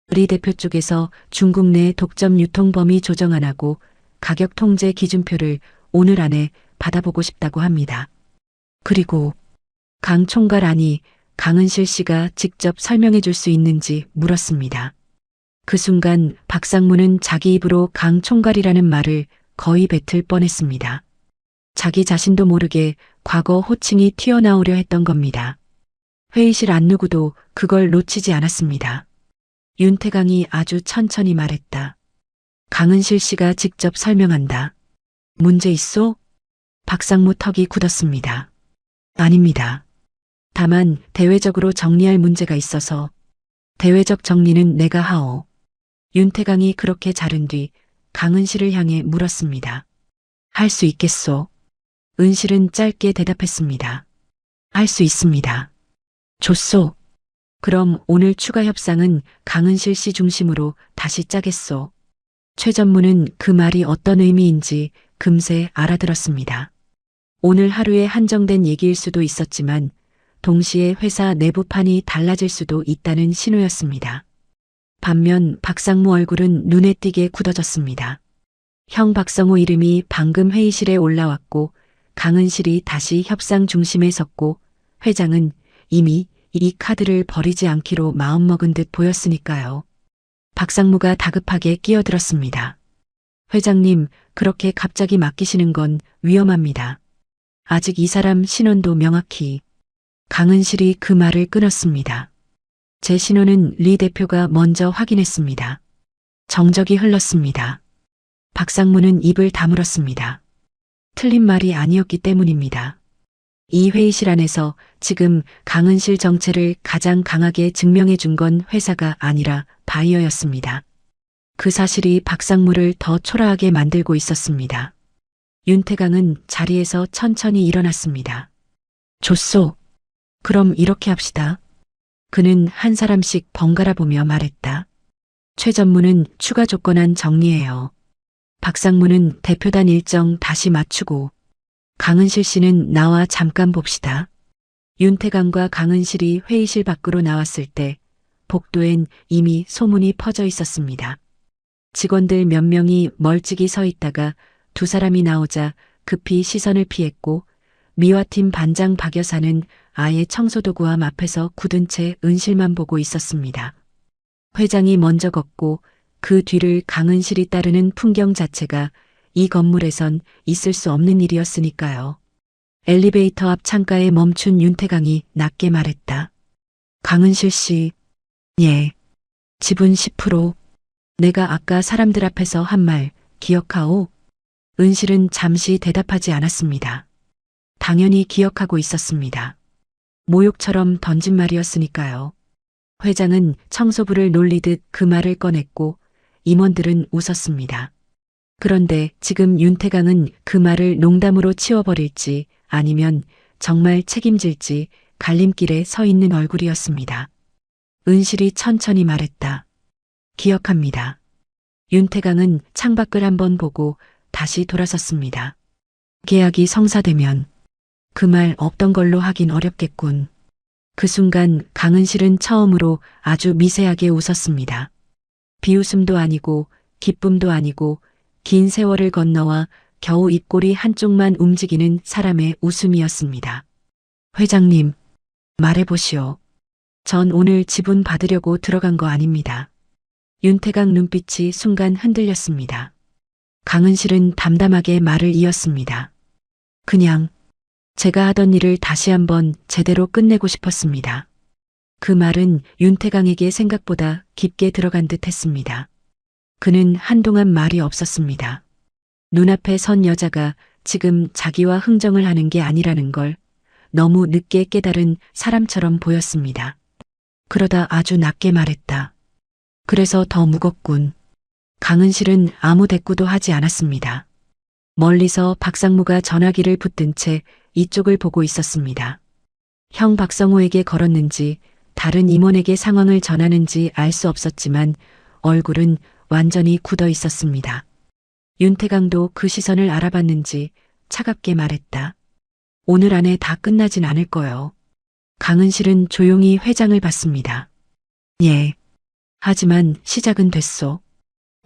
리 대표 쪽에서 중국 내 독점 유통 범위 조정 안 하고 가격 통제 기준표를 오늘 안에 받아보고 싶다고 합니다. 그리고 강 총괄 아니 강은실 씨가 직접 설명해 줄 수 있는지 물었습니다. 그 순간 박상무는 자기 입으로 강 총괄이라는 말을 거의 뱉을 뻔했습니다. 자기 자신도 모르게 과거 호칭이 튀어나오려 했던 겁니다. 회의실 안 누구도 그걸 놓치지 않았습니다. 윤태강이 아주 천천히 말했다. 강은실 씨가 직접 설명한다. 문제 있소? 박상무 턱이 굳었습니다. 아닙니다. 다만 대외적으로 정리할 문제가 있어서. 대외적 정리는 내가 하오. 윤태강이 그렇게 자른 뒤 강은실을 향해 물었습니다. 할 수 있겠소? 은실은 짧게 대답했습니다. 할 수 있습니다. 좋소. 그럼 오늘 추가 협상은 강은실 씨 중심으로 다시 짜겠소. 최 전무는 그 말이 어떤 의미인지 금세 알아들었습니다. 오늘 하루에 한정된 얘기일 수도 있었지만 동시에 회사 내부판이 달라질 수도 있다는 신호였습니다. 반면 박상무 얼굴은 눈에 띄게 굳어졌습니다. 형 박성호 이름이 방금 회의실에 올라왔고 강은실이 다시 협상 중심에 섰고 회장은 이미 이 카드를 버리지 않기로 마음먹은 듯 보였으니까요. 박상무가 다급하게 끼어들었습니다. 회장님, 그렇게 갑자기 맡기시는 건 위험합니다. 아직 이 사람 신원도 명확히. 강은실이 그 말을 끊었습니다. 제 신원은 리 대표가 먼저 확인했습니다. 정적이 흘렀습니다. 박상무는 입을 다물었습니다. 틀린 말이 아니었기 때문입니다. 이 회의실 안에서 지금 강은실 정체를 가장 강하게 증명해 준 건 회사가 아니라 바이어였습니다. 그 사실이 박상무를 더 초라하게 만들고 있었습니다. 윤태강은 자리에서 천천히 일어났습니다. 좋소. 그럼 이렇게 합시다. 그는 한 사람씩 번갈아 보며 말했다. 최 전무는 추가 조건안 정리해요. 박상무는 대표단 일정 다시 맞추고 강은실 씨는 나와 잠깐 봅시다. 윤태강과 강은실이 회의실 밖으로 나왔을 때 복도엔 이미 소문이 퍼져 있었습니다. 직원들 몇 명이 멀찍이 서 있다가 두 사람이 나오자 급히 시선을 피했고 미화팀 반장 박 여사는 아예 청소도구함 앞에서 굳은 채 은실만 보고 있었습니다. 회장이 먼저 걷고 그 뒤를 강은실이 따르는 풍경 자체가 이 건물에선 있을 수 없는 일이었으니까요. 엘리베이터 앞 창가에 멈춘 윤태강이 낮게 말했다. 강은실 씨, 예. 지분 10%. 내가 아까 사람들 앞에서 한 말 기억하오? 은실은 잠시 대답하지 않았습니다. 당연히 기억하고 있었습니다. 모욕처럼 던진 말이었으니까요. 회장은 청소부를 놀리듯 그 말을 꺼냈고 임원들은 웃었습니다. 그런데 지금 윤태강은 그 말을 농담으로 치워버릴지 아니면 정말 책임질지 갈림길에 서 있는 얼굴이었습니다. 은실이 천천히 말했다. 기억합니다. 윤태강은 창밖을 한번 보고 다시 돌아섰습니다. 계약이 성사되면 그 말 없던 걸로 하긴 어렵겠군. 그 순간 강은실은 처음으로 아주 미세하게 웃었습니다. 비웃음도 아니고 기쁨도 아니고 긴 세월을 건너와 겨우 입꼬리 한쪽만 움직이는 사람의 웃음이었습니다. 회장님, 말해보시오. 전 오늘 지분 받으려고 들어간 거 아닙니다. 윤태강 눈빛이 순간 흔들렸습니다. 강은실은 담담하게 말을 이었습니다. 그냥 제가 하던 일을 다시 한번 제대로 끝내고 싶었습니다. 그 말은 윤태강에게 생각보다 깊게 들어간 듯 했습니다. 그는 한동안 말이 없었습니다. 눈앞에 선 여자가 지금 자기와 흥정을 하는 게 아니라는 걸 너무 늦게 깨달은 사람처럼 보였습니다. 그러다 아주 낮게 말했다. 그래서 더 무겁군. 강은실은 아무 대꾸도 하지 않았습니다. 멀리서 박상무가 전화기를 붙든 채 이쪽을 보고 있었습니다. 형 박성호에게 걸었는지 다른 임원에게 상황을 전하는지 알 수 없었지만 얼굴은 완전히 굳어 있었습니다. 윤태강도 그 시선을 알아봤는지 차갑게 말했다. 오늘 안에 다 끝나진 않을 거요. 강은실은 조용히 회장을 받습니다. 예. 하지만 시작은 됐소.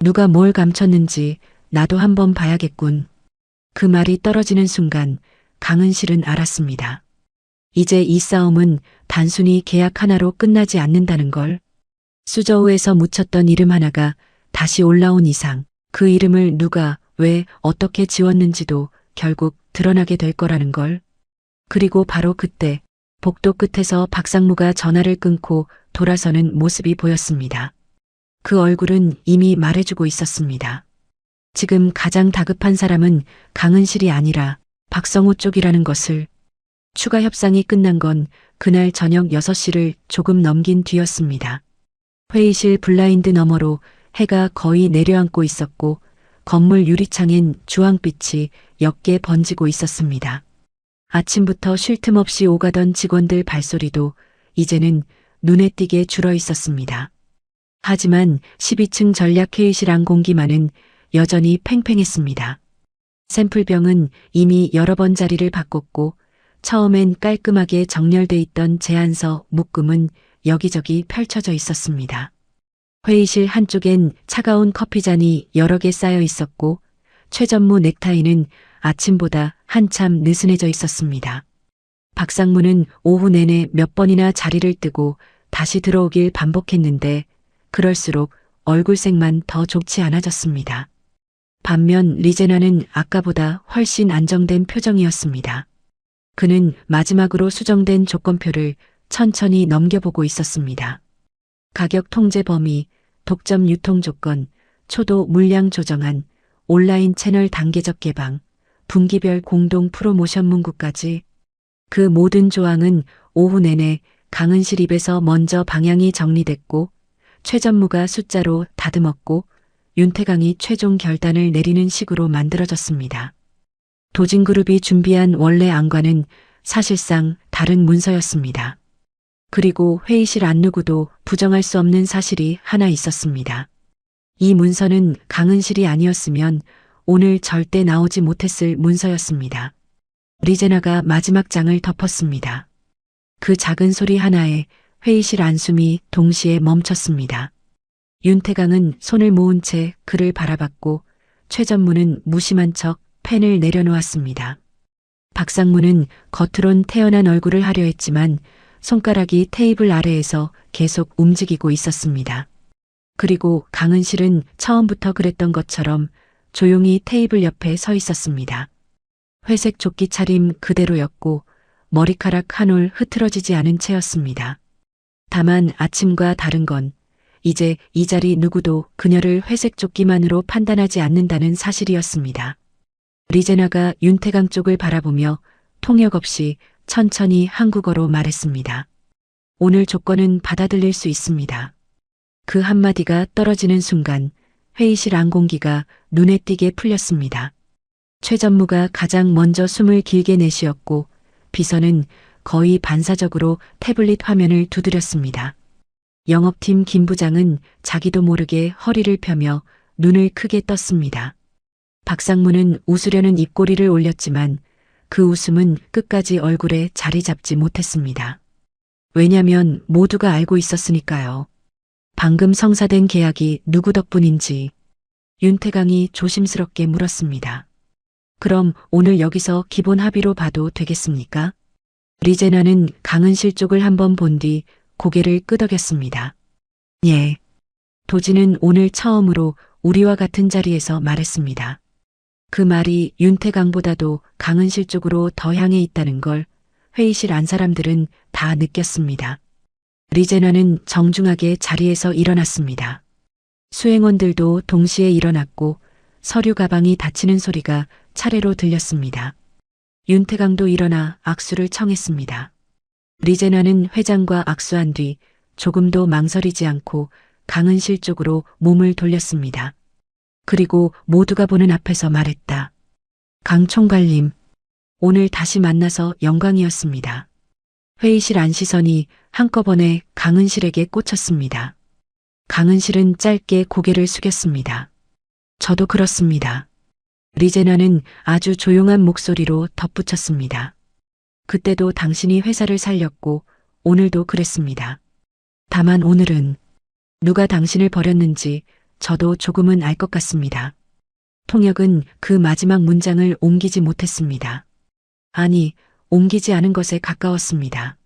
누가 뭘 감췄는지 나도 한번 봐야겠군. 그 말이 떨어지는 순간 강은실은 알았습니다. 이제 이 싸움은 단순히 계약 하나로 끝나지 않는다는 걸. 수저우에서 묻혔던 이름 하나가 다시 올라온 이상 그 이름을 누가 왜 어떻게 지웠는지도 결국 드러나게 될 거라는 걸. 그리고 바로 그때 복도 끝에서 박상무가 전화를 끊고 돌아서는 모습이 보였습니다. 그 얼굴은 이미 말해주고 있었습니다. 지금 가장 다급한 사람은 강은실이 아니라 박성호 쪽이라는 것을. 추가 협상이 끝난 건 그날 저녁 6시를 조금 넘긴 뒤였습니다. 회의실 블라인드 너머로 해가 거의 내려앉고 있었고 건물 유리창엔 주황빛이 옅게 번지고 있었습니다. 아침부터 쉴 틈 없이 오가던 직원들 발소리도 이제는 눈에 띄게 줄어 있었습니다. 하지만 12층 전략회의실 안 공기만은 여전히 팽팽했습니다. 샘플병은 이미 여러 번 자리를 바꿨고 처음엔 깔끔하게 정렬돼 있던 제안서 묶음은 여기저기 펼쳐져 있었습니다. 회의실 한쪽엔 차가운 커피잔이 여러 개 쌓여 있었고 최전무 넥타이는 아침보다 한참 느슨해져 있었습니다. 박상무는 오후 내내 몇 번이나 자리를 뜨고 다시 들어오길 반복했는데 그럴수록 얼굴색만 더 좋지 않아졌습니다. 반면 리제나는 아까보다 훨씬 안정된 표정이었습니다. 그는 마지막으로 수정된 조건표를 천천히 넘겨보고 있었습니다. 가격 통제 범위, 독점 유통 조건, 초도 물량 조정안, 온라인 채널 단계적 개방, 분기별 공동 프로모션 문구까지 그 모든 조항은 오후 내내 강은실 입에서 먼저 방향이 정리됐고 최 전무가 숫자로 다듬었고 윤태강이 최종 결단을 내리는 식으로 만들어졌습니다. 도진그룹이 준비한 원래 안과는 사실상 다른 문서였습니다. 그리고 회의실 안 누구도 부정할 수 없는 사실이 하나 있었습니다. 이 문서는 강은실이 아니었으면 오늘 절대 나오지 못했을 문서였습니다. 리제나가 마지막 장을 덮었습니다. 그 작은 소리 하나에 회의실 안숨이 동시에 멈췄습니다. 윤태강은 손을 모은 채 그를 바라봤고 최 전무는 무심한 척 펜을 내려놓았습니다. 박상무는 겉으론 태연한 얼굴을 하려 했지만 손가락이 테이블 아래에서 계속 움직이고 있었습니다. 그리고 강은실은 처음부터 그랬던 것처럼 조용히 테이블 옆에 서 있었습니다. 회색 조끼 차림 그대로였고 머리카락 한 올 흐트러지지 않은 채였습니다. 다만 아침과 다른 건 이제 이 자리 누구도 그녀를 회색 조끼만으로 판단하지 않는다는 사실이었습니다. 리제나가 윤태강 쪽을 바라보며 통역 없이 천천히 한국어로 말했습니다. 오늘 조건은 받아들일 수 있습니다. 그 한마디가 떨어지는 순간 회의실 안공기가 눈에 띄게 풀렸습니다. 최 전무가 가장 먼저 숨을 길게 내쉬었고 비서는 거의 반사적으로 태블릿 화면을 두드렸습니다. 영업팀 김 부장은 자기도 모르게 허리를 펴며 눈을 크게 떴습니다. 박상무는 웃으려는 입꼬리를 올렸지만 그 웃음은 끝까지 얼굴에 자리 잡지 못했습니다. 왜냐면 모두가 알고 있었으니까요. 방금 성사된 계약이 누구 덕분인지 윤태강이 조심스럽게 물었습니다. 그럼 오늘 여기서 기본 합의로 봐도 되겠습니까? 리제나는 강은실 쪽을 한번 본 뒤 고개를 끄덕였습니다. 예. 도진은 오늘 처음으로 우리와 같은 자리에서 말했습니다. 그 말이 윤태강보다도 강은실 쪽으로 더 향해 있다는 걸 회의실 안 사람들은 다 느꼈습니다. 리제나는 정중하게 자리에서 일어났습니다. 수행원들도 동시에 일어났고 서류 가방이 닫히는 소리가 차례로 들렸습니다. 윤태강도 일어나 악수를 청했습니다. 리제나는 회장과 악수한 뒤 조금도 망설이지 않고 강은실 쪽으로 몸을 돌렸습니다. 그리고 모두가 보는 앞에서 말했다. 강 총괄님, 오늘 다시 만나서 영광이었습니다. 회의실 안 시선이 한꺼번에 강은실에게 꽂혔습니다. 강은실은 짧게 고개를 숙였습니다. 저도 그렇습니다. 리제나는 아주 조용한 목소리로 덧붙였습니다. 그때도 당신이 회사를 살렸고 오늘도 그랬습니다. 다만 오늘은 누가 당신을 버렸는지 저도 조금은 알 것 같습니다. 통역은 그 마지막 문장을 옮기지 못했습니다. 아니, 옮기지 않은 것에 가까웠습니다.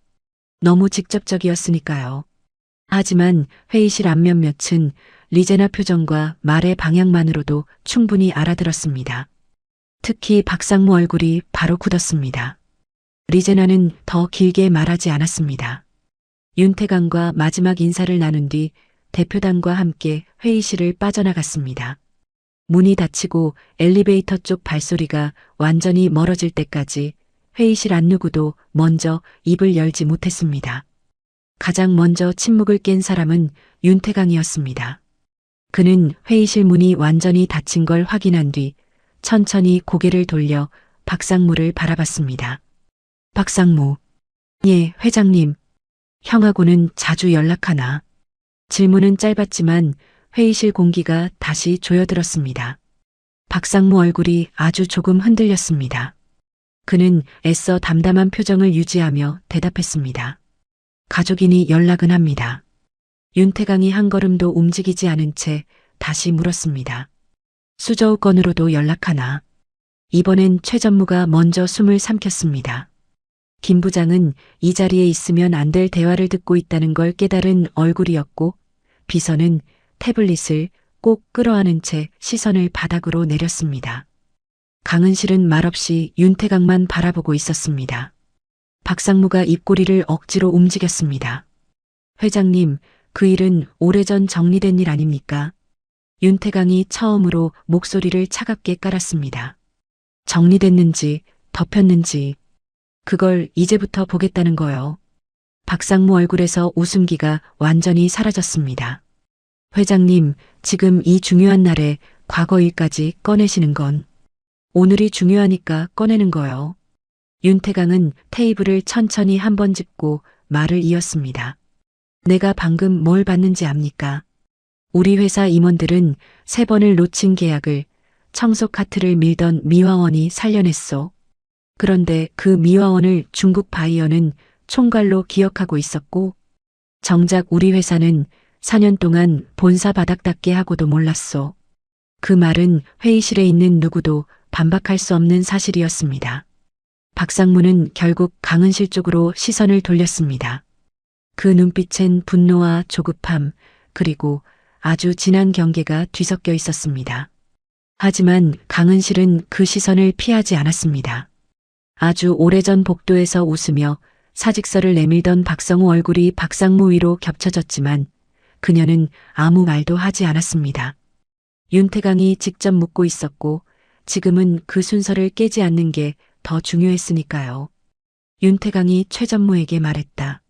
너무 직접적이었으니까요. 하지만 회의실 앞몇몇은 리제나 표정과 말의 방향만으로도 충분히 알아들었습니다. 특히 박상무 얼굴이 바로 굳었습니다. 리제나는 더 길게 말하지 않았습니다. 윤태강과 마지막 인사를 나눈 뒤 대표단과 함께 회의실을 빠져나갔습니다. 문이 닫히고 엘리베이터 쪽 발소리가 완전히 멀어질 때까지 회의실 안 누구도 먼저 입을 열지 못했습니다. 가장 먼저 침묵을 깬 사람은 윤태강이었습니다. 그는 회의실 문이 완전히 닫힌 걸 확인한 뒤 천천히 고개를 돌려 박상무를 바라봤습니다. 박상무. 예, 회장님. 형하고는 자주 연락하나? 질문은 짧았지만 회의실 공기가 다시 조여들었습니다. 박상무 얼굴이 아주 조금 흔들렸습니다. 그는 애써 담담한 표정을 유지하며 대답했습니다. 가족이니 연락은 합니다. 윤태강이 한 걸음도 움직이지 않은 채 다시 물었습니다. 수저우 건으로도 연락하나? 이번엔 최 전무가 먼저 숨을 삼켰습니다. 김 부장은 이 자리에 있으면 안 될 대화를 듣고 있다는 걸 깨달은 얼굴이었고 비서는 태블릿을 꼭 끌어안은 채 시선을 바닥으로 내렸습니다. 강은실은 말없이 윤태강만 바라보고 있었습니다. 박상무가 입꼬리를 억지로 움직였습니다. 회장님, 그 일은 오래전 정리된 일 아닙니까? 윤태강이 처음으로 목소리를 차갑게 깔았습니다. 정리됐는지 덮였는지 그걸 이제부터 보겠다는 거요. 박상무 얼굴에서 웃음기가 완전히 사라졌습니다. 회장님, 지금 이 중요한 날에 과거 일까지 꺼내시는 건 오늘이 중요하니까 꺼내는 거요. 윤태강은 테이블을 천천히 한번 짚고 말을 이었습니다. 내가 방금 뭘 봤는지 압니까? 우리 회사 임원들은 3번을 놓친 계약을 청소 카트를 밀던 미화원이 살려냈소. 그런데 그 미화원을 중국 바이어는 총괄로 기억하고 있었고 정작 우리 회사는 4년 동안 본사 바닥 닦게 하고도 몰랐소. 그 말은 회의실에 있는 누구도 반박할 수 없는 사실이었습니다. 박상무는 결국 강은실 쪽으로 시선을 돌렸습니다. 그 눈빛엔 분노와 조급함 그리고 아주 진한 경계가 뒤섞여 있었습니다. 하지만 강은실은 그 시선을 피하지 않았습니다. 아주 오래전 복도에서 웃으며 사직서를 내밀던 박성우 얼굴이 박상무 위로 겹쳐졌지만 그녀는 아무 말도 하지 않았습니다. 윤태강이 직접 묻고 있었고 지금은 그 순서를 깨지 않는 게 더 중요했으니까요. 윤태강이 최 전무에게 말했다.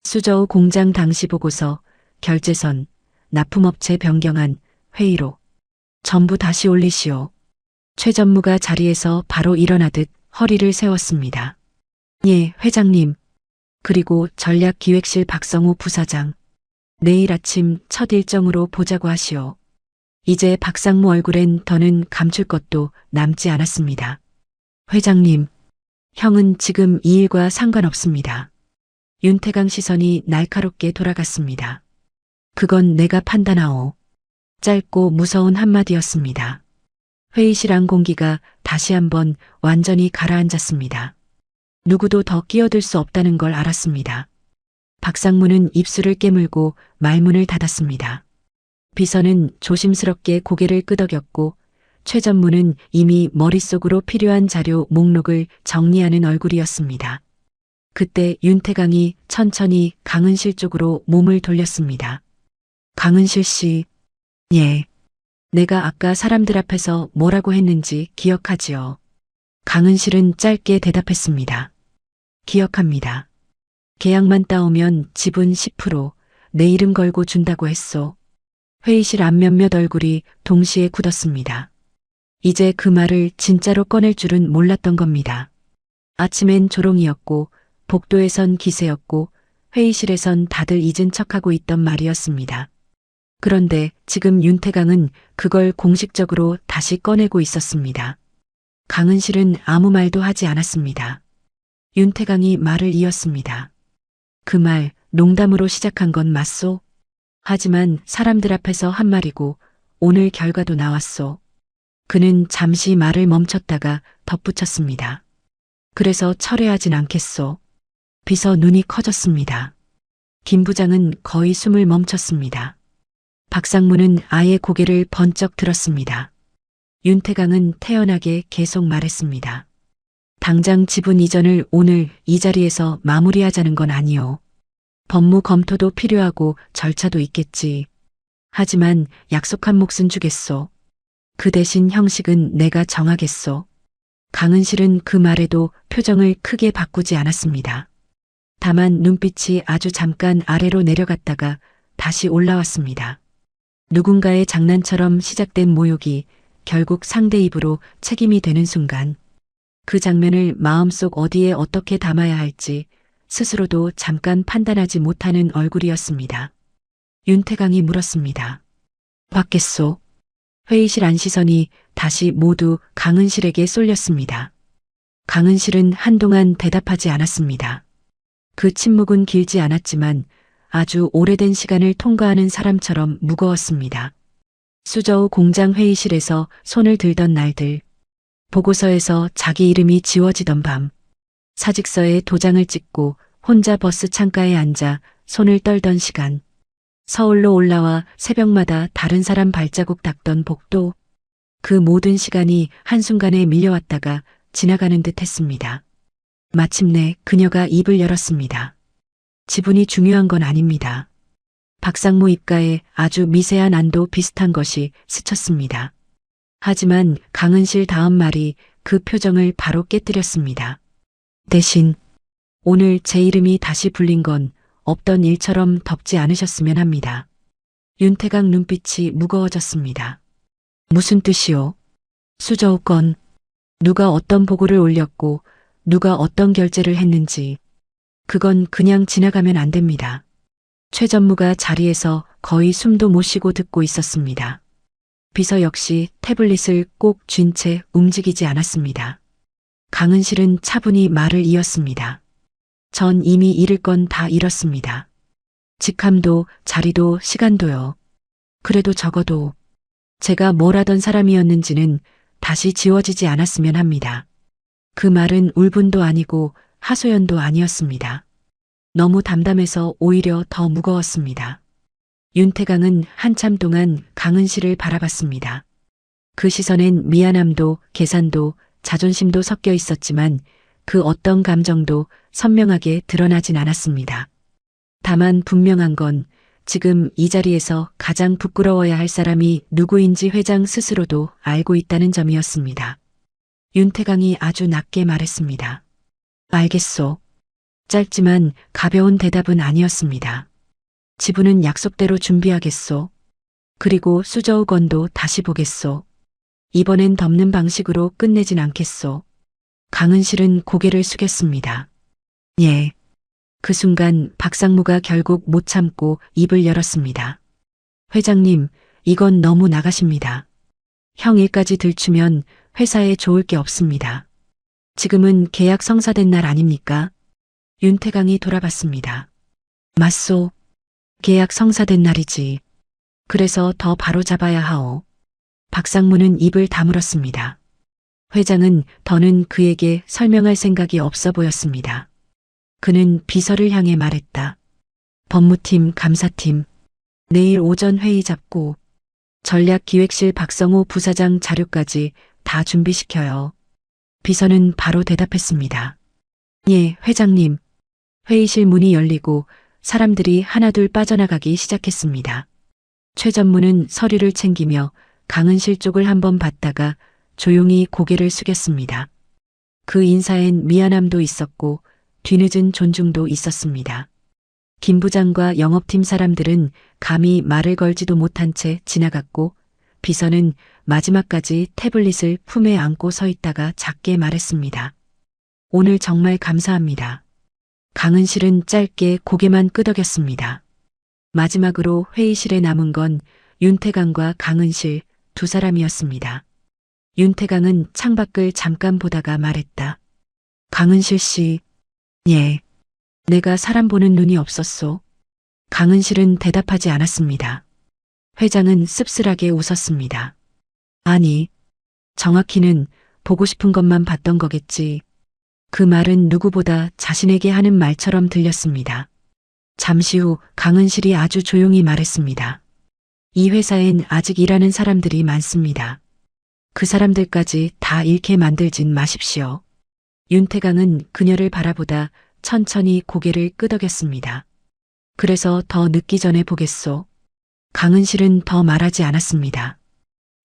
수저우 공장 당시 보고서, 결제선, 납품업체 변경안, 회의로 전부 다시 올리시오. 최 전무가 자리에서 바로 일어나듯 허리를 세웠습니다. 예, 회장님. 그리고 전략기획실 박성우 부사장. 내일 아침 첫 일정으로 보자고 하시오. 이제 박상무 얼굴엔 더는 감출 것도 남지 않았습니다. 회장님, 형은 지금 이 일과 상관없습니다. 윤태강 시선이 날카롭게 돌아갔습니다. 그건 내가 판단하오. 짧고 무서운 한마디였습니다. 회의실 안 공기가 다시 한번 완전히 가라앉았습니다. 누구도 더 끼어들 수 없다는 걸 알았습니다. 박상무는 입술을 깨물고 말문을 닫았습니다. 비서는 조심스럽게 고개를 끄덕였고 최 전무는 이미 머릿속으로 필요한 자료 목록을 정리하는 얼굴이었습니다. 그때 윤태강이 천천히 강은실 쪽으로 몸을 돌렸습니다. 강은실 씨, 예. 내가 아까 사람들 앞에서 뭐라고 했는지 기억하지요. 강은실은 짧게 대답했습니다. 기억합니다. 계약만 따오면 지분 10%, 내 이름 걸고 준다고 했소. 회의실 앞 몇몇 얼굴이 동시에 굳었습니다. 이제 그 말을 진짜로 꺼낼 줄은 몰랐던 겁니다. 아침엔 조롱이었고, 복도에선 기세였고, 회의실에선 다들 잊은 척하고 있던 말이었습니다. 그런데 지금 윤태강은 그걸 공식적으로 다시 꺼내고 있었습니다. 강은실은 아무 말도 하지 않았습니다. 윤태강이 말을 이었습니다. 그 말 농담으로 시작한 건 맞소? 하지만 사람들 앞에서 한 말이고 오늘 결과도 나왔소. 그는 잠시 말을 멈췄다가 덧붙였습니다. 그래서 철회하진 않겠소. 비서 눈이 커졌습니다. 김 부장은 거의 숨을 멈췄습니다. 박상무는 아예 고개를 번쩍 들었습니다. 윤태강은 태연하게 계속 말했습니다. 당장 지분 이전을 오늘 이 자리에서 마무리하자는 건 아니오. 법무 검토도 필요하고 절차도 있겠지. 하지만 약속한 몫은 주겠소. 그 대신 형식은 내가 정하겠소. 강은실은 그 말에도 표정을 크게 바꾸지 않았습니다. 다만 눈빛이 아주 잠깐 아래로 내려갔다가 다시 올라왔습니다. 누군가의 장난처럼 시작된 모욕이 결국 상대 입으로 책임이 되는 순간 그 장면을 마음속 어디에 어떻게 담아야 할지 스스로도 잠깐 판단하지 못하는 얼굴이었습니다. 윤태강이 물었습니다. 받겠소? 회의실 안 시선이 다시 모두 강은실에게 쏠렸습니다. 강은실은 한동안 대답하지 않았습니다. 그 침묵은 길지 않았지만 아주 오래된 시간을 통과하는 사람처럼 무거웠습니다. 수저우 공장 회의실에서 손을 들던 날들, 보고서에서 자기 이름이 지워지던 밤, 사직서에 도장을 찍고 혼자 버스 창가에 앉아 손을 떨던 시간, 서울로 올라와 새벽마다 다른 사람 발자국 닦던 복도, 그 모든 시간이 한순간에 밀려왔다가 지나가는 듯 했습니다. 마침내 그녀가 입을 열었습니다. 지분이 중요한 건 아닙니다. 박상무 입가에 아주 미세한 안도 비슷한 것이 스쳤습니다. 하지만 강은실 다음 말이 그 표정을 바로 깨뜨렸습니다. 대신 오늘 제 이름이 다시 불린 건 없던 일처럼 덮지 않으셨으면 합니다. 윤태강 눈빛이 무거워졌습니다. 무슨 뜻이요? 수저우 건 누가 어떤 보고를 올렸고 누가 어떤 결재를 했는지 그건 그냥 지나가면 안 됩니다. 최 전무가 자리에서 거의 숨도 못 쉬고 듣고 있었습니다. 비서 역시 태블릿을 꼭 쥔 채 움직이지 않았습니다. 강은실은 차분히 말을 이었습니다. 전 이미 잃을 건 다 잃었습니다. 직함도 자리도 시간도요. 그래도 적어도 제가 뭘 하던 사람이었는지는 다시 지워지지 않았으면 합니다. 그 말은 울분도 아니고 하소연도 아니었습니다. 너무 담담해서 오히려 더 무거웠습니다. 윤태강은 한참 동안 강은실을 바라봤습니다. 그 시선엔 미안함도 계산도 자존심도 섞여 있었지만 그 어떤 감정도 선명하게 드러나진 않았습니다. 다만 분명한 건 지금 이 자리에서 가장 부끄러워야 할 사람이 누구인지 회장 스스로도 알고 있다는 점이었습니다. 윤태강이 아주 낮게 말했습니다. 알겠소. 짧지만 가벼운 대답은 아니었습니다. 지분은 약속대로 준비하겠소. 그리고 수저우 건도 다시 보겠소. 이번엔 덮는 방식으로 끝내진 않겠소. 강은실은 고개를 숙였습니다. 예. 그 순간 박상무가 결국 못 참고 입을 열었습니다. 회장님, 이건 너무 나가십니다. 형 일까지 들추면 회사에 좋을 게 없습니다. 지금은 계약 성사된 날 아닙니까? 윤태강이 돌아봤습니다. 맞소. 계약 성사된 날이지. 그래서 더 바로 잡아야 하오. 박상무는 입을 다물었습니다. 회장은 더는 그에게 설명할 생각이 없어 보였습니다. 그는 비서를 향해 말했다. 법무팀, 감사팀, 내일 오전 회의 잡고 전략기획실 박성호 부사장 자료까지 다 준비시켜요. 비서는 바로 대답했습니다. 예, 회장님. 회의실 문이 열리고 사람들이 하나둘 빠져나가기 시작했습니다. 최전무는 서류를 챙기며 강은실 쪽을 한번 봤다가 조용히 고개를 숙였습니다. 그 인사엔 미안함도 있었고 뒤늦은 존중도 있었습니다. 김 부장과 영업팀 사람들은 감히 말을 걸지도 못한 채 지나갔고 비서는 마지막까지 태블릿을 품에 안고 서 있다가 작게 말했습니다. 오늘 정말 감사합니다. 강은실은 짧게 고개만 끄덕였습니다. 마지막으로 회의실에 남은 건 윤태강과 강은실 두 사람이었습니다. 윤태강은 창밖을 잠깐 보다가 말했다. 강은실 씨, 예. 내가 사람 보는 눈이 없었소. 강은실은 대답하지 않았습니다. 회장은 씁쓸하게 웃었습니다. 아니, 정확히는 보고 싶은 것만 봤던 거겠지. 그 말은 누구보다 자신에게 하는 말처럼 들렸습니다. 잠시 후 강은실이 아주 조용히 말했습니다. 이 회사엔 아직 일하는 사람들이 많습니다. 그 사람들까지 다 잃게 만들진 마십시오. 윤태강은 그녀를 바라보다 천천히 고개를 끄덕였습니다. 그래서 더 늦기 전에 보겠소. 강은실은 더 말하지 않았습니다.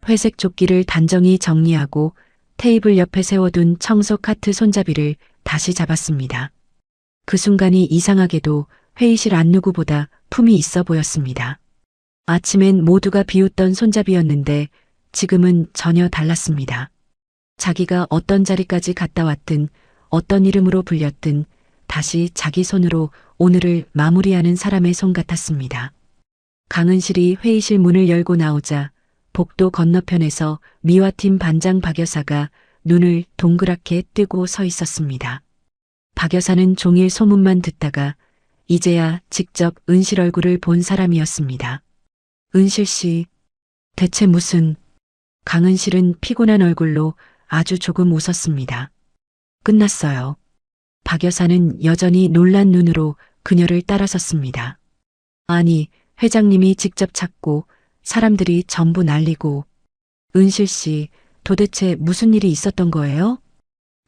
회색 조끼를 단정히 정리하고 테이블 옆에 세워둔 청소 카트 손잡이를 다시 잡았습니다. 그 순간이 이상하게도 회의실 안 누구보다 품이 있어 보였습니다. 아침엔 모두가 비웃던 손잡이였는데 지금은 전혀 달랐습니다. 자기가 어떤 자리까지 갔다 왔든 어떤 이름으로 불렸든 다시 자기 손으로 오늘을 마무리하는 사람의 손 같았습니다. 강은실이 회의실 문을 열고 나오자 복도 건너편에서 미화팀 반장 박 여사가 눈을 동그랗게 뜨고 서 있었습니다. 박 여사는 종일 소문만 듣다가 이제야 직접 은실 얼굴을 본 사람이었습니다. 은실 씨, 대체 무슨... 강은실은 피곤한 얼굴로 아주 조금 웃었습니다. 끝났어요. 박 여사는 여전히 놀란 눈으로 그녀를 따라섰습니다. 아니, 회장님이 직접 찾고 사람들이 전부 날리고. 은실 씨, 도대체 무슨 일이 있었던 거예요?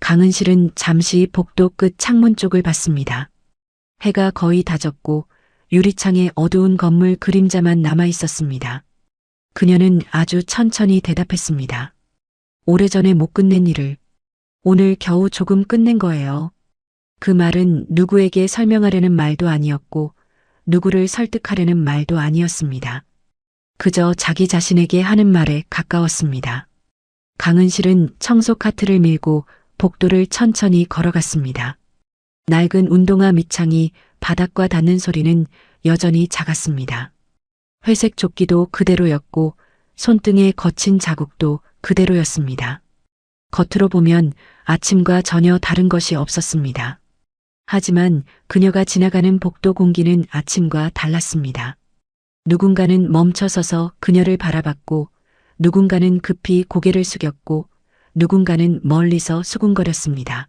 강은실은 잠시 복도 끝 창문 쪽을 봤습니다. 해가 거의 다 졌고 유리창에 어두운 건물 그림자만 남아 있었습니다. 그녀는 아주 천천히 대답했습니다. 오래전에 못 끝낸 일을 오늘 겨우 조금 끝낸 거예요. 그 말은 누구에게 설명하려는 말도 아니었고 누구를 설득하려는 말도 아니었습니다. 그저 자기 자신에게 하는 말에 가까웠습니다. 강은실은 청소 카트를 밀고 복도를 천천히 걸어갔습니다. 낡은 운동화 밑창이 바닥과 닿는 소리는 여전히 작았습니다. 회색 조끼도 그대로였고 손등에 거친 자국도 그대로였습니다. 겉으로 보면 아침과 전혀 다른 것이 없었습니다. 하지만 그녀가 지나가는 복도 공기는 아침과 달랐습니다. 누군가는 멈춰서서 그녀를 바라봤고 누군가는 급히 고개를 숙였고 누군가는 멀리서 수군거렸습니다.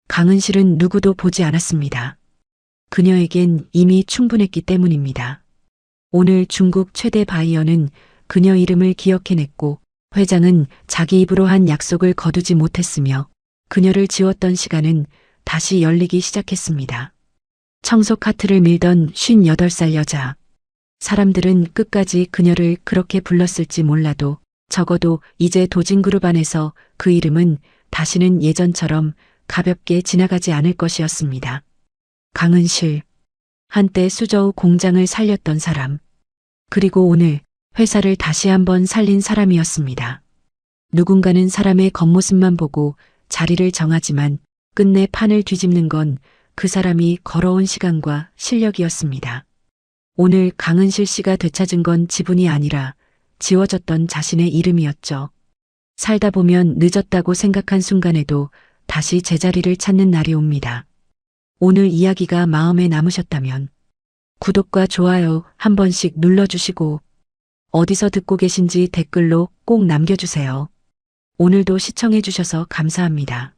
강은실은 누구도 보지 않았습니다. 그녀에겐 이미 충분했기 때문입니다. 오늘 중국 최대 바이어는 그녀 이름을 기억해냈고 회장은 자기 입으로 한 약속을 거두지 못했으며 그녀를 지웠던 시간은 다시 열리기 시작했습니다. 청소 카트를 밀던 58살 여자. 사람들은 끝까지 그녀를 그렇게 불렀을지 몰라도 적어도 이제 도진그룹 안에서 그 이름은 다시는 예전처럼 가볍게 지나가지 않을 것이었습니다. 강은실. 한때 수저우 공장을 살렸던 사람. 그리고 오늘 회사를 다시 한번 살린 사람이었습니다. 누군가는 사람의 겉모습만 보고 자리를 정하지만 끝내 판을 뒤집는 건 그 사람이 걸어온 시간과 실력이었습니다. 오늘 강은실 씨가 되찾은 건 지분이 아니라 지워졌던 자신의 이름이었죠. 살다 보면 늦었다고 생각한 순간에도 다시 제자리를 찾는 날이 옵니다. 오늘 이야기가 마음에 남으셨다면 구독과 좋아요 한 번씩 눌러주시고 어디서 듣고 계신지 댓글로 꼭 남겨주세요. 오늘도 시청해주셔서 감사합니다.